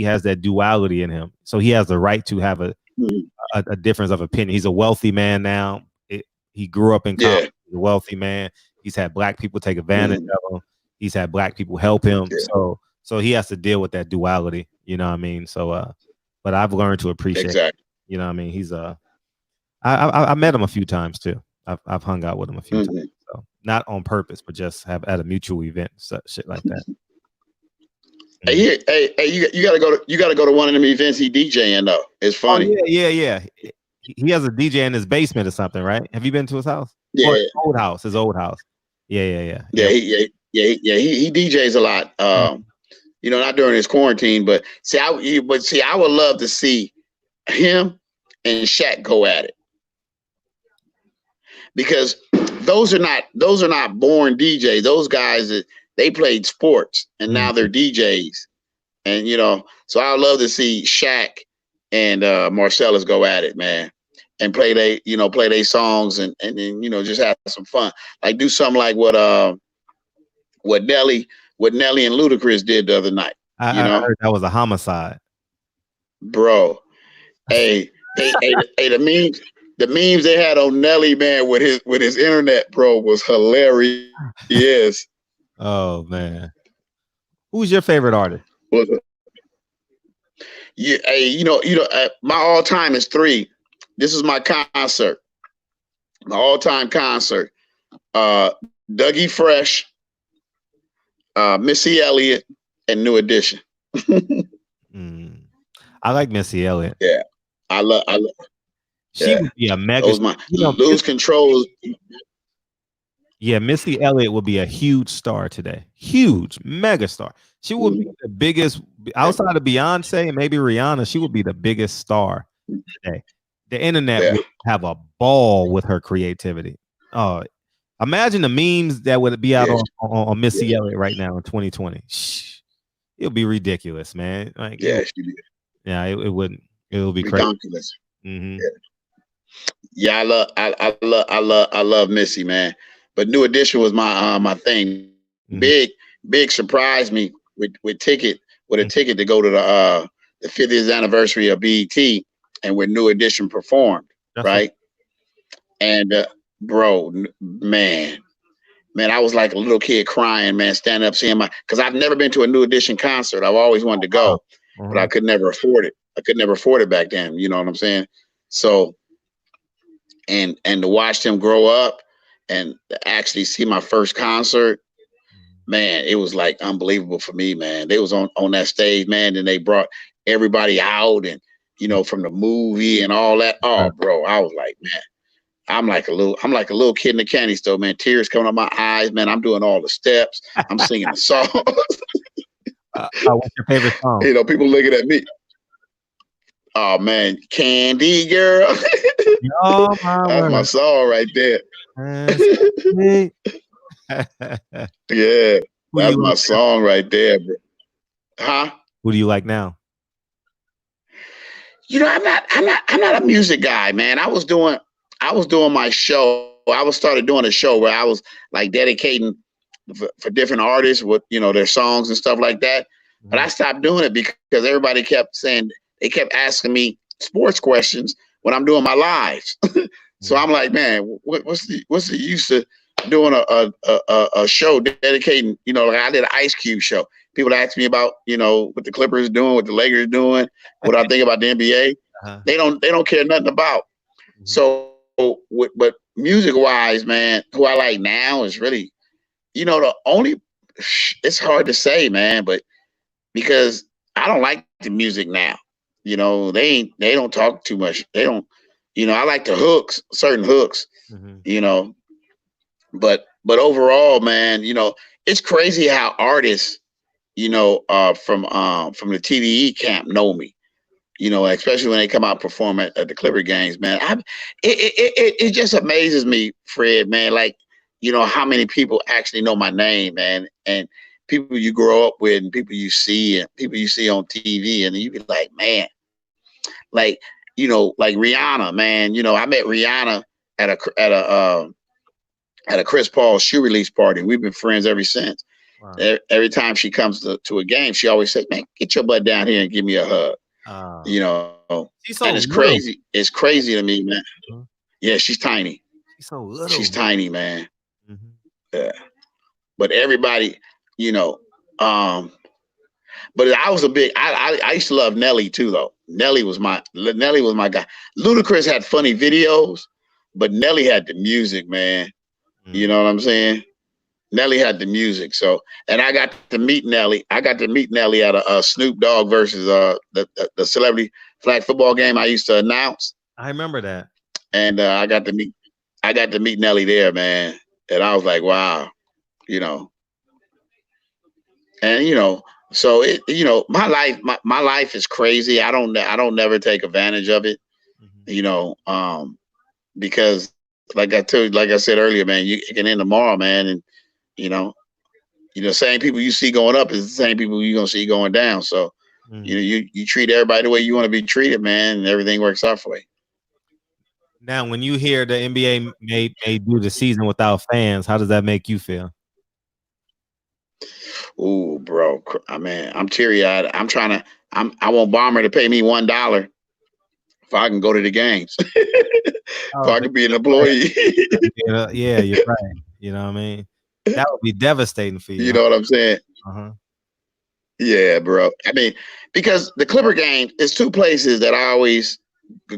has that duality in him. So he has the right to have a difference of opinion. He's a wealthy man now. He grew up in college. He's a wealthy man. He's had black people take advantage of him. He's had black people help him. So he has to deal with that duality. You know what I mean? So but I've learned to appreciate it. You know what I mean? He's I met him a few times too. I've hung out with him a few times. So not on purpose, but just have at a mutual event, shit like that. Hey, you gotta go to one of them events he DJing though. It's funny. Oh, yeah. He has a DJ in his basement or something, right? Have you been to his house? Yeah, his old house. Yeah. He DJs a lot. You know, not during his quarantine, but I would love to see him and Shaq go at it. Because those are not born DJs. Those guys they played sports and now they're DJs. And you know, so I would love to see Shaq and Marcellus go at it, man. And play their songs and then, you know, just have some fun. Like do something like what Nelly and Ludacris did the other night. I heard that was a homicide. Bro. Hey, the memes they had on Nelly, man, with his internet, bro, was hilarious. Yes. Oh man. Who's your favorite artist? Yeah, hey, you know, my all-time is 3. This is my concert. My all-time concert. Dougie Fresh, Missy Elliott, and New Edition. I like Missy Elliott. Yeah. I love she would be a mega. Lose Control. Yeah, Missy Elliott would be a huge star today. Huge, mega star. She would be the biggest outside of Beyonce and maybe Rihanna. She would be the biggest star today. The internet would have a ball with her creativity. Oh, Imagine the memes that would be out Yeah. on Missy Elliott right now in 2020. Shh. It'll be ridiculous, man. Like, Yeah, she did. yeah, it wouldn't. It'll be crazy. Ridiculous. Mm-hmm. Yeah, I love Missy, man. But New Edition was my thing. Mhm. Big surprised me with a ticket to go to the 50th anniversary of BET and when New Edition performed, That's right? And bro, man, I was like a little kid crying, man, standing up seeing because I've never been to a New Edition concert. I've always wanted to go, but I could never afford it. I could never afford it back then. You know what I'm saying? So, and to watch them grow up and to actually see my first concert, man, it was like unbelievable for me, man. They was on that stage, man, and they brought everybody out and, you know, from the movie and all that. Oh, bro, I was like, man, I'm like a little kid in the candy store, man. Tears coming out my eyes, man. I'm doing all the steps. I'm singing the song. what's your favorite song? You know, people looking at me. Oh man, Candy Girl. Oh, That's my song right there. Yeah, that's my song right there, bro. Huh? Who do you like now? You know, I'm not a music guy, man. I was doing my show. I started doing a show where I was like dedicating for different artists with, you know, their songs and stuff like that. But I stopped doing it because everybody kept saying, they kept asking me sports questions when I'm doing my lives. So I'm like, man, what's the use of doing a show dedicating, you know, like I did an Ice Cube show. People ask me about, you know, what the Clippers doing, what the Lakers doing, what I think about the NBA. They don't care nothing about. So, but music wise, man, who I like now is really, you know, it's hard to say, man, but because I don't like the music now. You know, they don't talk too much. They don't, you know, I like the hooks, certain hooks, you know, but overall, man, you know, it's crazy how artists, you know, from the TDE camp know me, you know, especially when they come out perform at the Clipper games, man. It just amazes me, Fred, man, like, you know, how many people actually know my name, man, and people you grow up with and people you see on TV, and you be like, man, like, you know, like Rihanna, man, you know, I met Rihanna at a Chris Paul shoe release party. We've been friends ever since. Wow. Every time she comes to a game, she always says, man, get your butt down here and give me a hug. You know, and it's crazy. It's crazy to me, man. Yeah, she's tiny. She's so little. She's tiny, man. Yeah. But everybody, you know, but I was I used to love Nelly too, though. Nelly was my guy. Ludacris had funny videos, but Nelly had the music, man. You know what I'm saying? Nelly had the music. So, and I got to meet Nelly. I got to meet Nelly at a Snoop Dogg versus the celebrity flag football game I used to announce. I remember that. And I got to meet Nelly there, man. And I was like, wow, you know. And you know, so it, you know, my life is crazy. I don't never take advantage of it, you know, because like I said earlier, man, it can end tomorrow, man, and you know, same people you see going up is the same people you're gonna see going down. So, you know, you treat everybody the way you want to be treated, man, and everything works out for you. Now, when you hear the NBA may do the season without fans, how does that make you feel? Ooh, bro, man, I'm teary-eyed. I want Bomber to pay me $1 if I can go to the games. If I could be an employee. Yeah, you're right. You know what I mean? That would be devastating for you. You know what I'm saying? Yeah, bro. I mean, because the Clipper game is two places that I always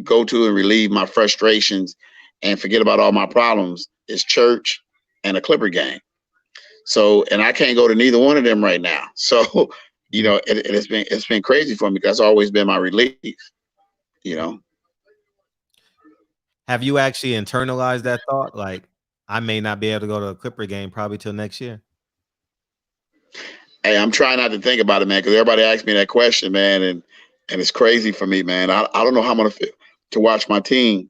go to and relieve my frustrations and forget about all my problems. It's church and a Clipper game. So, and I can't go to neither one of them right now. So, you know, it's been crazy for me. That's always been my relief, you know. Have you actually internalized that thought? Like, I may not be able to go to a Clipper game probably till next year. Hey, I'm trying not to think about it, man, because everybody asks me that question, man, and it's crazy for me, man. I don't know how I'm gonna feel to watch my team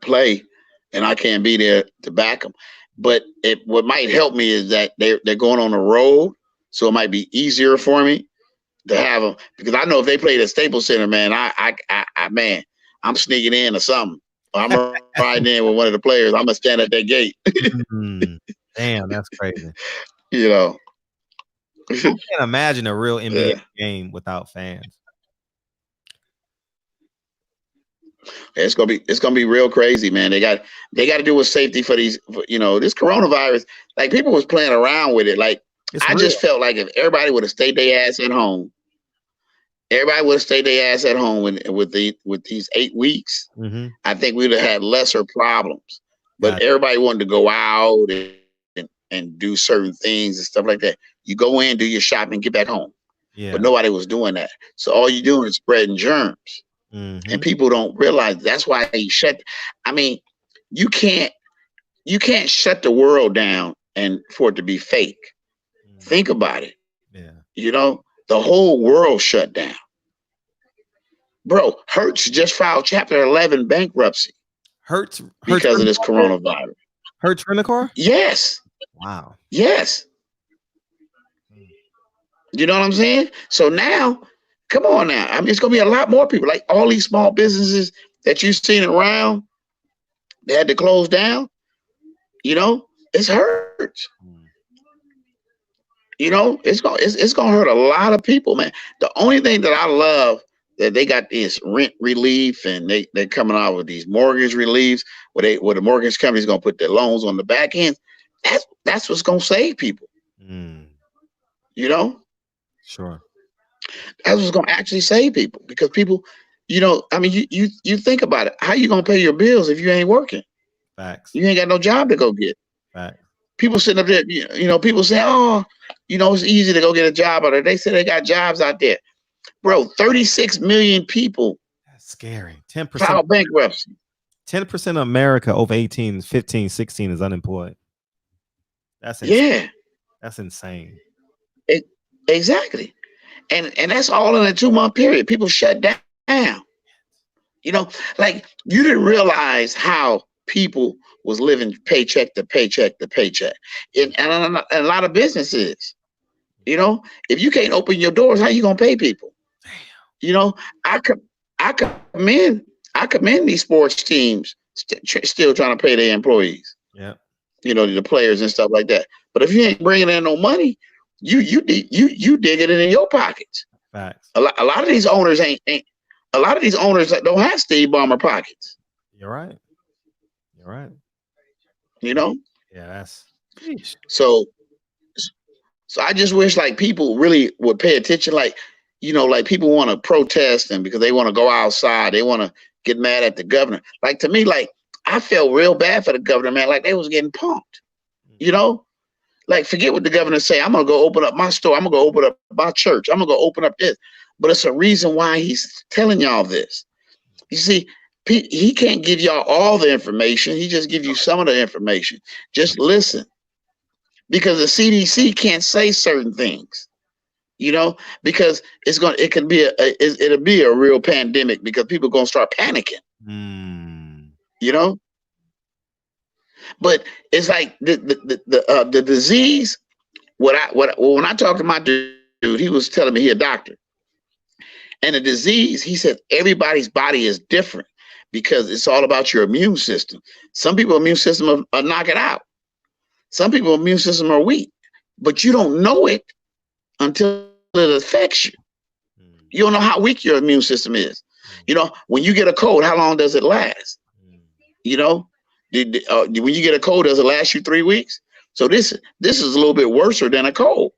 play, and I can't be there to back them. But what might help me is that they're going on the road, so it might be easier for me to have them, because I know if they played at Staples Center, man, man, I'm sneaking in or something. I'm riding in with one of the players. I'm gonna stand at that gate. Damn, that's crazy. You know, I can't imagine a real NBA game without fans. It's gonna be real crazy, man. They got to do with safety for these. This coronavirus. Like, people was playing around with it. Like, I just felt like if everybody would have stayed their ass at home, with these 8 weeks, I think we'd have had lesser problems. But everybody wanted to go out and do certain things and stuff like that. You go in, do your shopping, get back home. Yeah. But nobody was doing that. So all you're doing is spreading germs. And people don't realize that's why you you can't shut the world down and for it to be fake. Think about it. Yeah. The whole world shut down. Bro, Hertz just filed Chapter 11 bankruptcy. Hertz because of this coronavirus. Hertz Rent-A-Car? Yes. Wow. Yes. You know what I'm saying? So now, come on now. I mean, it's going to be a lot more people. Like, all these small businesses that you've seen around, they had to close down. It's Hertz. It's gonna hurt a lot of people, man. The only thing that I love that they got is rent relief, and they're coming out with these mortgage reliefs where the mortgage company's gonna put their loans on the back end. That's what's gonna save people. Sure. That's what's gonna actually save people, because people, you think about it. How you gonna pay your bills if you ain't working? Facts. You ain't got no job to go get. Facts. People sitting up there, people say, oh, it's easy to go get a job out there. They say they got jobs out there. Bro, 36 million people. That's scary. 10%. Filed bankruptcy. 10% of America over 18, 15, 16 is unemployed. That's insane. Yeah. That's insane. Exactly. And that's all in a 2-month period. People shut down. Like, you didn't realize how people was living paycheck to paycheck to paycheck. And a lot of businesses, if you can't open your doors, how you gonna pay people? Damn. I commend these sports teams still trying to pay their employees. Yeah. The players and stuff like that. But if you ain't bringing in no money, you dig it in your pockets. Facts. A lot of these owners ain't. A lot of these owners don't have Steve Ballmer pockets. You're right. Yeah, that's so I just wish, like, people really would pay attention. Like, like, people want to protest, and because they want to go outside, they want to get mad at the governor. Like, to me, like, I felt real bad for the governor, man. Like, they was getting punked. Like, forget what the governor say. I'm gonna go open up my store. I'm gonna go open up my church. I'm gonna go open up this. But it's a reason why he's telling y'all this. You see, he can't give y'all all the information. He just gives you some of the information. Just listen, because the CDC can't say certain things, because it'll be a real pandemic, because people are gonna start panicking. But it's like the disease. When I talked to my dude, he was telling me he a doctor, and the disease, he said everybody's body is different, because it's all about your immune system. Some people's immune system are knock it out. Some people's immune system are weak, but you don't know it until it affects you. You don't know how weak your immune system is. When you get a cold, how long does it last? When you get a cold, does it last you 3 weeks? So this is a little bit worse than a cold,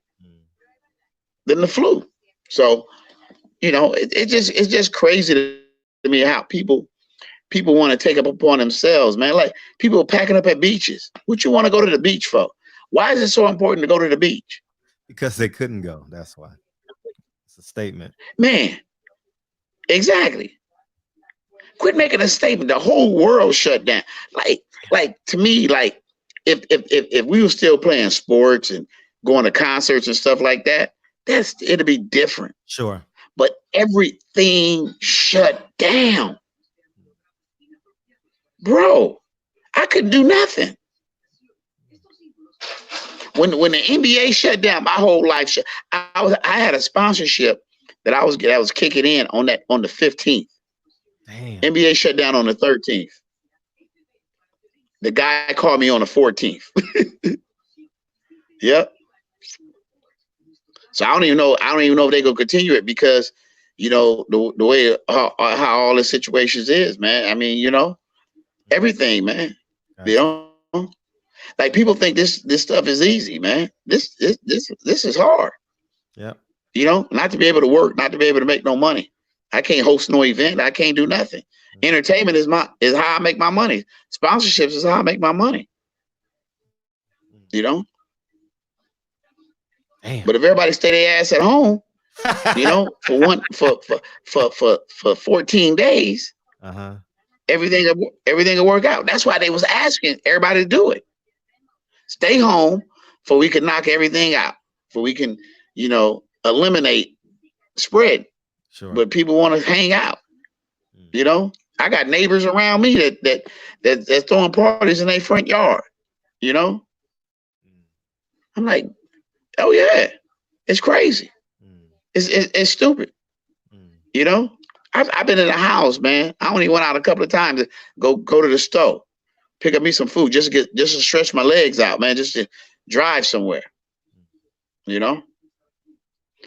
than the flu. So, it's just crazy to me how people want to take up upon themselves, man. Like, people are packing up at beaches. What you want to go to the beach for? Why is it so important to go to the beach? Because they couldn't go. That's why. It's a statement. Man, exactly. Quit making a statement. The whole world shut down. Like to me, like, if we were still playing sports and going to concerts and stuff like that, it'd be different. Sure. But everything shut down. Bro, I couldn't do nothing. when the NBA shut down, my whole life I had a sponsorship that was kicking in on the 15th. Damn. NBA shut down on the 13th. The guy called me on the 14th. Yep. So I don't even know if they're gonna continue it because, you know, the way how all the situations is, man. I mean, you know, everything, man. Gotcha. You know, like people think this stuff is easy, man. This is hard. Yep. You know, not to be able to work, not to be able to make no money. I can't host no event. I can't do nothing. Mm-hmm. Entertainment is how I make my money. Sponsorships is how I make my money. You know. Damn. But if everybody stay their ass at home, you know, for 14 days, everything will work out. That's why they was asking everybody to do it. Stay home for we can knock everything out. For we can, you know, eliminate spread. Sure. But people want to hang out. You know, I got neighbors around me that's throwing parties in their front yard. You know, I'm like, oh yeah, it's crazy. It's stupid. You know, I've been in the house, man. I only went out a couple of times to go to the store, pick up me some food, just to stretch my legs out, man, just to drive somewhere. You know,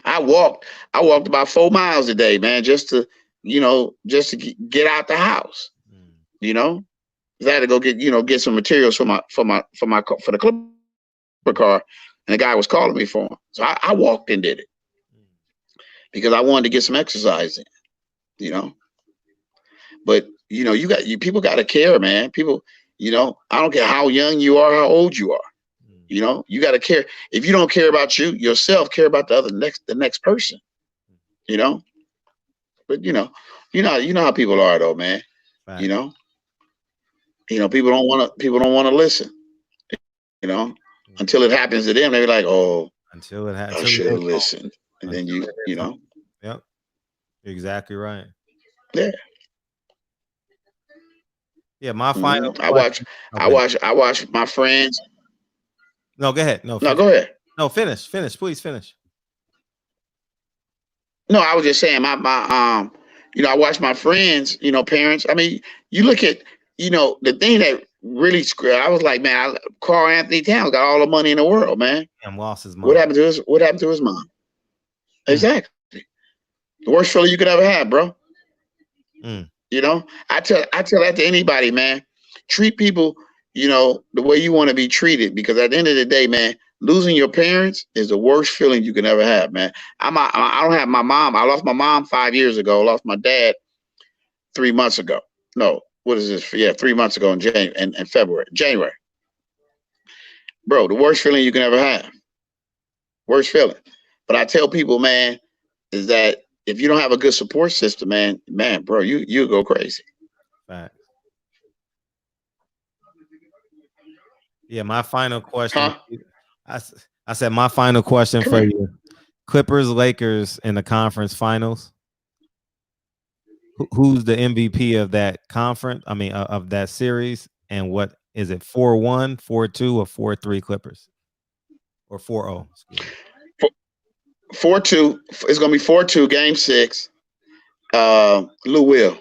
I walked about 4 miles a day, man, just to get out the house. You know, I had to go get some materials for the Clipper car. And the guy was calling me for him. So I walked and did it because I wanted to get some exercise in, you know. But, you know, people got to care, man. People, you know, I don't care how young you are, how old you are. You know, you got to care. If you don't care about yourself, care about the next person, you know. But, you know how people are, though, man. Right. You know, people don't want to listen, you know. Until it happens to them, they're like, "Oh, until it happens, I should have listened." And then you know. Yep, you're exactly right. Yeah. Yeah, my final. I watch my friends. No, go ahead. No, go ahead. No, finish. Please finish. No, I was just saying my you know, I watch my friends, you know, parents. I mean, you look at, you know, the thing that really screwed. I was like, man, Carl Anthony Towns got all the money in the world, man. And lost his mom. What happened to his mom? Exactly. The worst feeling you could ever have, bro. You know, I tell that to anybody, man. Treat people, you know, the way you want to be treated, because at the end of the day, man, losing your parents is the worst feeling you can ever have, man. I don't have my mom. I lost my mom 5 years ago. I lost my dad 3 months ago. No. What is this? Yeah, 3 months ago in January. Bro, the worst feeling you can ever have. Worst feeling. But I tell people, man, is that if you don't have a good support system, man, bro, you go crazy. Right. Yeah, my final question. I said my final question for you. Clippers, Lakers in the conference finals. Who's the MVP of that conference? I mean, of that series, and what is it? 4-1, 4-2, or 4-3 Clippers, or 4-0? 4-2. It's gonna be 4-2. Game 6. Lou Will.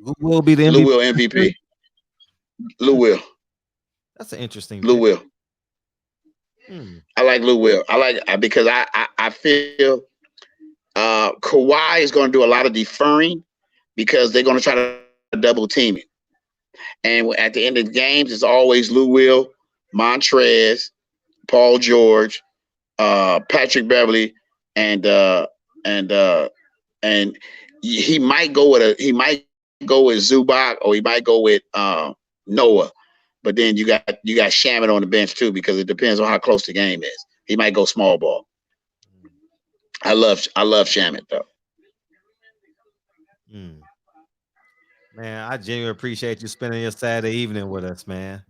Who will be the MVP? Lou Will MVP. Lou Will. That's an interesting. Lou Will. I like Lou Will. Because I feel. Kawhi is going to do a lot of deferring because they're going to try to double team it. And at the end of the games, it's always Lou Will, Montrez, Paul George, Patrick Beverly, and he might go with Zubac, or he might go with Noah. But then you got Shamet on the bench too, because it depends on how close the game is. He might go small ball. I love Shamet though. Man, I genuinely appreciate you spending your Saturday evening with us, man.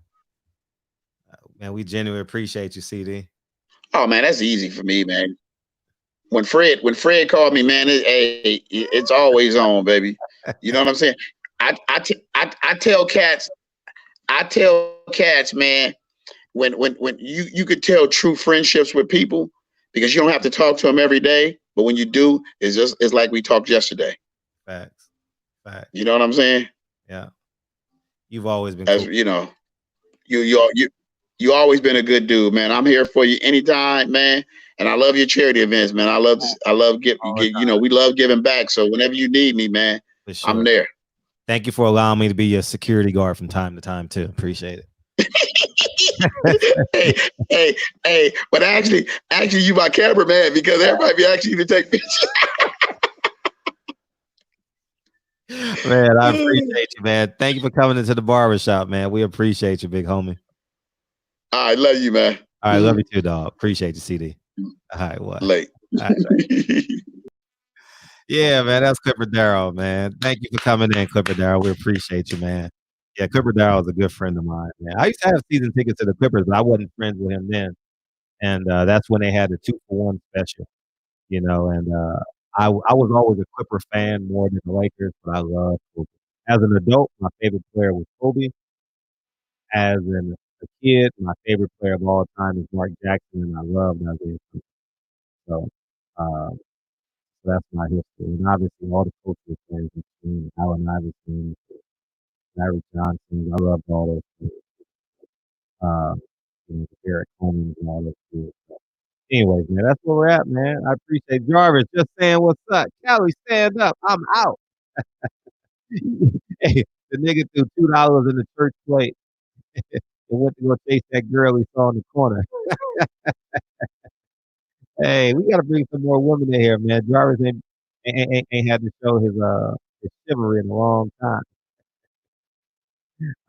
Man, we genuinely appreciate you, CD. Oh man, that's easy for me, man. When Fred called me, man, it's always on, baby. You know what I'm saying? I tell cats, man, when you could tell true friendships with people because you don't have to talk to them every day, but when you do, it's like we talked yesterday. Facts. Facts. You know what I'm saying? Yeah. You've always been As cool. you know, you always been a good dude, man. I'm here for you anytime, man. And I love your charity events, man. I love we love giving back. So whenever you need me, man, For sure. I'm there. Thank you for allowing me to be your security guard from time to time too. Appreciate it. hey, but actually you my cameraman because everybody be asking you to take pictures. Man, I appreciate you, man. Thank you for coming into the barbershop, man. We appreciate you, big homie. I love you, man. All right, love you too, dog. Appreciate you, CD. All right, what? Late. All right. Yeah, man, that's Clipper Darrell, man. Thank you for coming in, Clipper Darrell. We appreciate you, man. Yeah, Clipper Darrell is a good friend of mine, man. I used to have season tickets to the Clippers, but I wasn't friends with him then. And that's when they had the 2-for-1 special, you know, and I was always a Clipper fan more than the Lakers, but I love Kobe. As an adult, my favorite player was Kobe. As a kid, my favorite player of all time is Mark Jackson, and I love Isaiah Thomas. So that's my history. And obviously, all the coaches players in the team, Allen Iverson, Larry Johnson, I loved all those players. Eric Coleman and all those players. So anyways, man, that's where we're at, man. I appreciate Jarvis just saying what's up. Kelly, stand up. I'm out. Hey, the nigga threw $2 in the church plate and went to go chase that girl he saw in the corner. Hey, we gotta bring some more women in here, man. Jarvis ain't had to show his chivalry in a long time.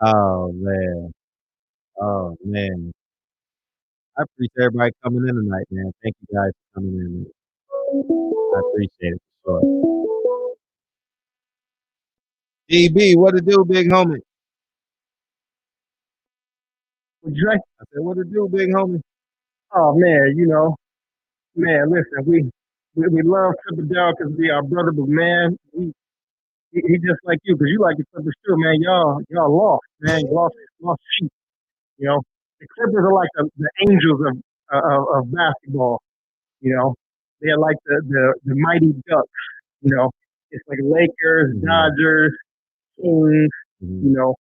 Oh man. Oh man. I appreciate everybody coming in tonight, man. Thank you guys for coming in. Man. I appreciate it for sure. DB, what to do, big homie? What you say? I said, what to do, big homie? Oh man, man, listen, we love Clipper Darrell because we our brother, but man, he just like you, because you like the Clippers too, man. Y'all lost, man. You lost sheep. You know, the Clippers are like the angels of basketball. You know, they're like the mighty Ducks. You know, it's like Lakers, Dodgers, Kings. You know,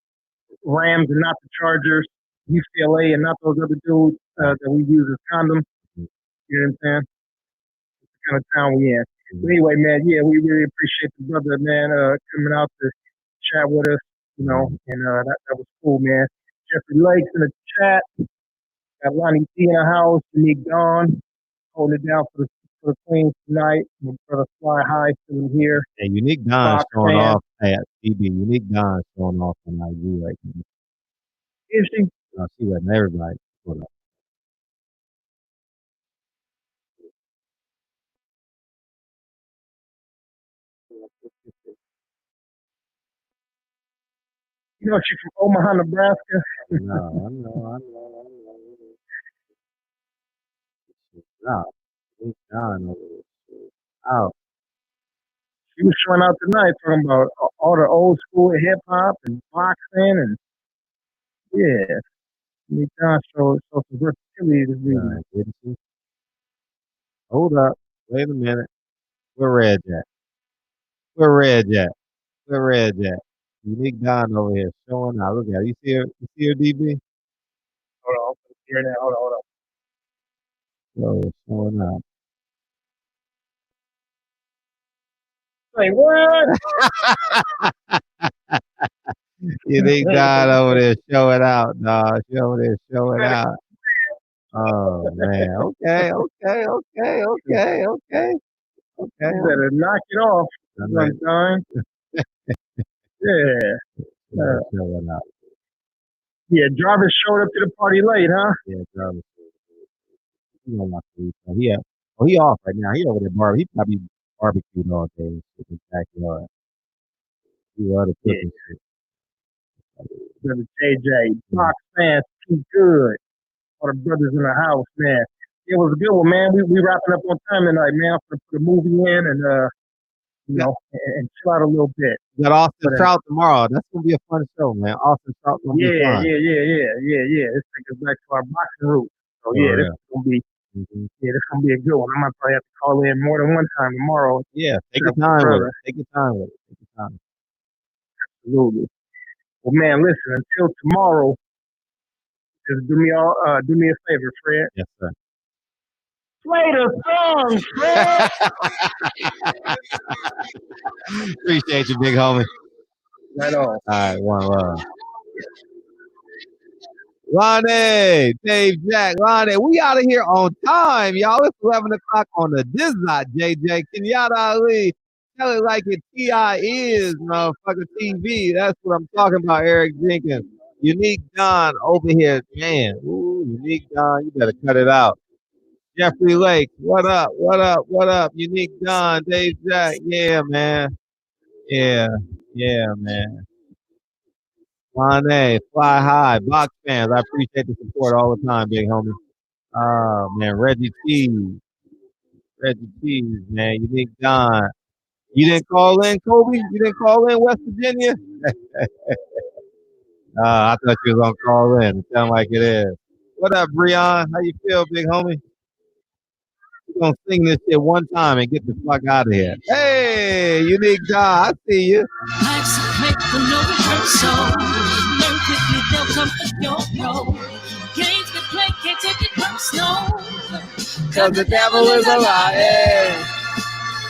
Rams and not the Chargers, UCLA and not those other dudes that we use as condoms. You know what I'm saying? It's the kind of town we in. But anyway, man, yeah, we really appreciate the brother, man, coming out to chat with us, you know, and that was cool, man. Jeffrey Lakes in the chat. Got Lonnie D in the house. Unique Dawn holding it down for the Queens tonight. My brother Fly High still in here. Hey, Unique Don showing off at CB. Unique Don showing off on IG right now. Is she? No, she letting everybody put up. You know she's from Omaha, Nebraska. No, I know. No, Unique Don over there. Oh. She was showing out tonight talking about all the old school hip hop and boxing and yeah. Unique Dawn showed some versatility this evening. Didn't she? Hold up. Wait a minute. Where Red at? Where Red at? Where Red at? Unique Don over here showing out. Look at her. You see her? You see her, DB? Hold on. Here now. Hold on. Oh, showing out. Say what? Unique Don over there showing out, dog. She over there showing out. Oh man. Okay. You better knock it off. Sometime. Yeah. Showing out. Yeah, Jarvis showed up to the party late, huh? Yeah, Jarvis. He don't like to eat. He off right now. He over there he probably barbecued all day in his backyard. He love to cook and shit. Brother JJ, Fox fans, too good. All the brothers in the house, man. It was a good one, man. We wrapping up on time tonight, man. I'm gonna put a movie in and you know, and chill out a little bit. We got Austin But, Trout tomorrow. That's gonna be a fun show, man. Austin Trout gonna be yeah, fun. This takes us back to our boxing roots. So For yeah, this real. is gonna be Mhm. this is gonna be a good one. I might probably have to call in more than one time tomorrow. Yeah, take your Except for time with it. brother. Take your time with it. Take your time. Absolutely. Well, man, listen. Until tomorrow, just do me a favor, Fred. Yes, sir. Play the song, Fred. Appreciate you, big homie. Right on. All right, one love. Lonnie, Dave Jack, Lonnie, we out of here on time, y'all. It's 11 o'clock on the Dizzot, JJ. Kenyatta Ali, tell it like it T.I. is, motherfucker TV. That's what I'm talking about, Eric Jenkins. Unique Don over here, man. Ooh, Unique Don, you better cut it out. Jeffrey Lake, what up, what up, what up? Unique Don, Dave Jack, yeah, man. Yeah, man. Monet, Fly High, Box fans, I appreciate the support all the time, big homie. Oh, man, Reggie Cheese, man, Unique Don. You didn't call in, Kobe? You didn't call in West Virginia? I thought you was on call in. It sound like it is. What up, Breon? How you feel, big homie? We're going to sing this shit one time and get the fuck out of here. Hey, Unique Don, I see you. Life's a make for no rehearsal. Learn quickly, they'll come for your role. Games we play can't take it personal. Cause the devil is a liar.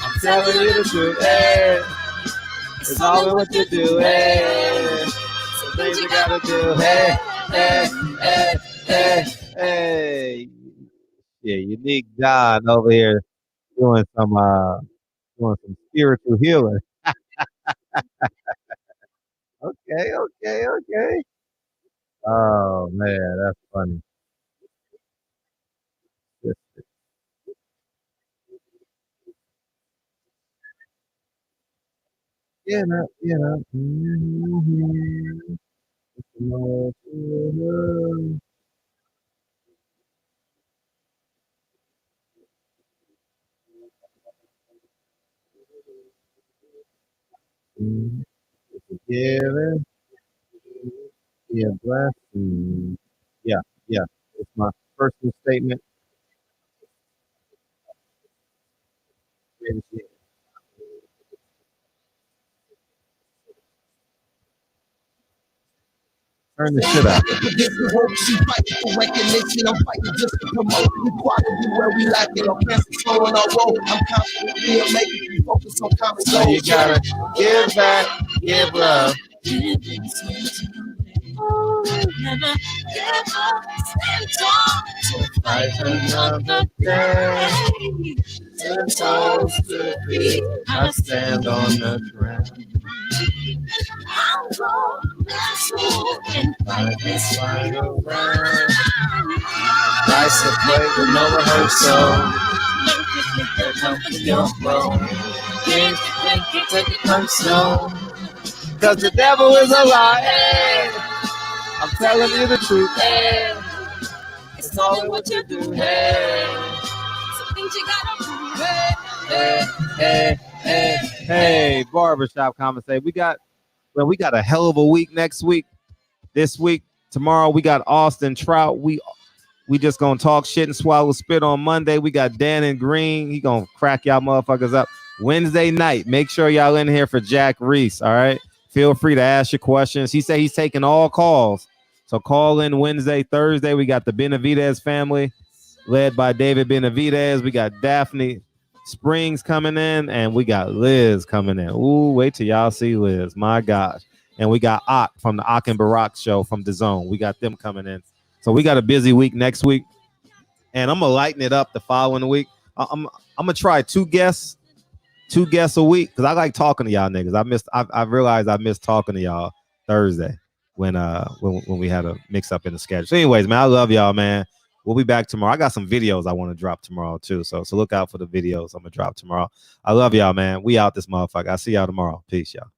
I'm telling you the truth. Hey. It's all what you do. Hey. Some things you gotta do. Hey, hey, hey, hey, hey. Yeah, Unique Don over here doing some spiritual healing. Okay. Oh man, that's funny. Yeah. Forgiven, be a blessing. Yeah. It's my personal statement. Turn the shit up. Forget the hope, she fighting for recognition. I'm fighting just to promote equality where we lacking. No cancer slowing our road. I'm confident we'll make it. We focus on common So you gotta give back, give love. Never give up, stand tall to fight another day. And souls to be, I stand on the ground. I'll go and fight this final round. Nice to play with no rehearsal. Learn quickly, they'll come for your role. Games to play can't take it personal. Cause the devil is a liar. I'm telling you the truth. Hey, it's all in what you do. Hey, some things you gotta do. Hey, barbershop conversation. We got a hell of a week next week. This week, tomorrow we got Austin Trout. We just gonna talk shit and swallow spit on Monday. We got Dan and Green. He gonna crack y'all motherfuckers up. Wednesday night, make sure y'all in here for Jack Reese. All right. Feel free to ask your questions. He said he's taking all calls. So call in Wednesday, Thursday. We got the Benavidez family led by David Benavidez. We got Daphne Springs coming in, and we got Liz coming in. Ooh, wait till y'all see Liz. My gosh. And we got Ak from the Ak and Barack show from The Zone. We got them coming in. So we got a busy week next week. And I'm going to lighten it up the following week. I'm going to try two guests a week because I like talking to y'all niggas. I realized I missed talking to y'all Thursday when we had a mix up in the schedule. So anyways, man, I love y'all, man. We'll be back tomorrow. I got some videos I want to drop tomorrow too. So look out for the videos I'm gonna drop tomorrow. I love y'all, man. We out this motherfucker. I'll see y'all tomorrow. Peace, y'all.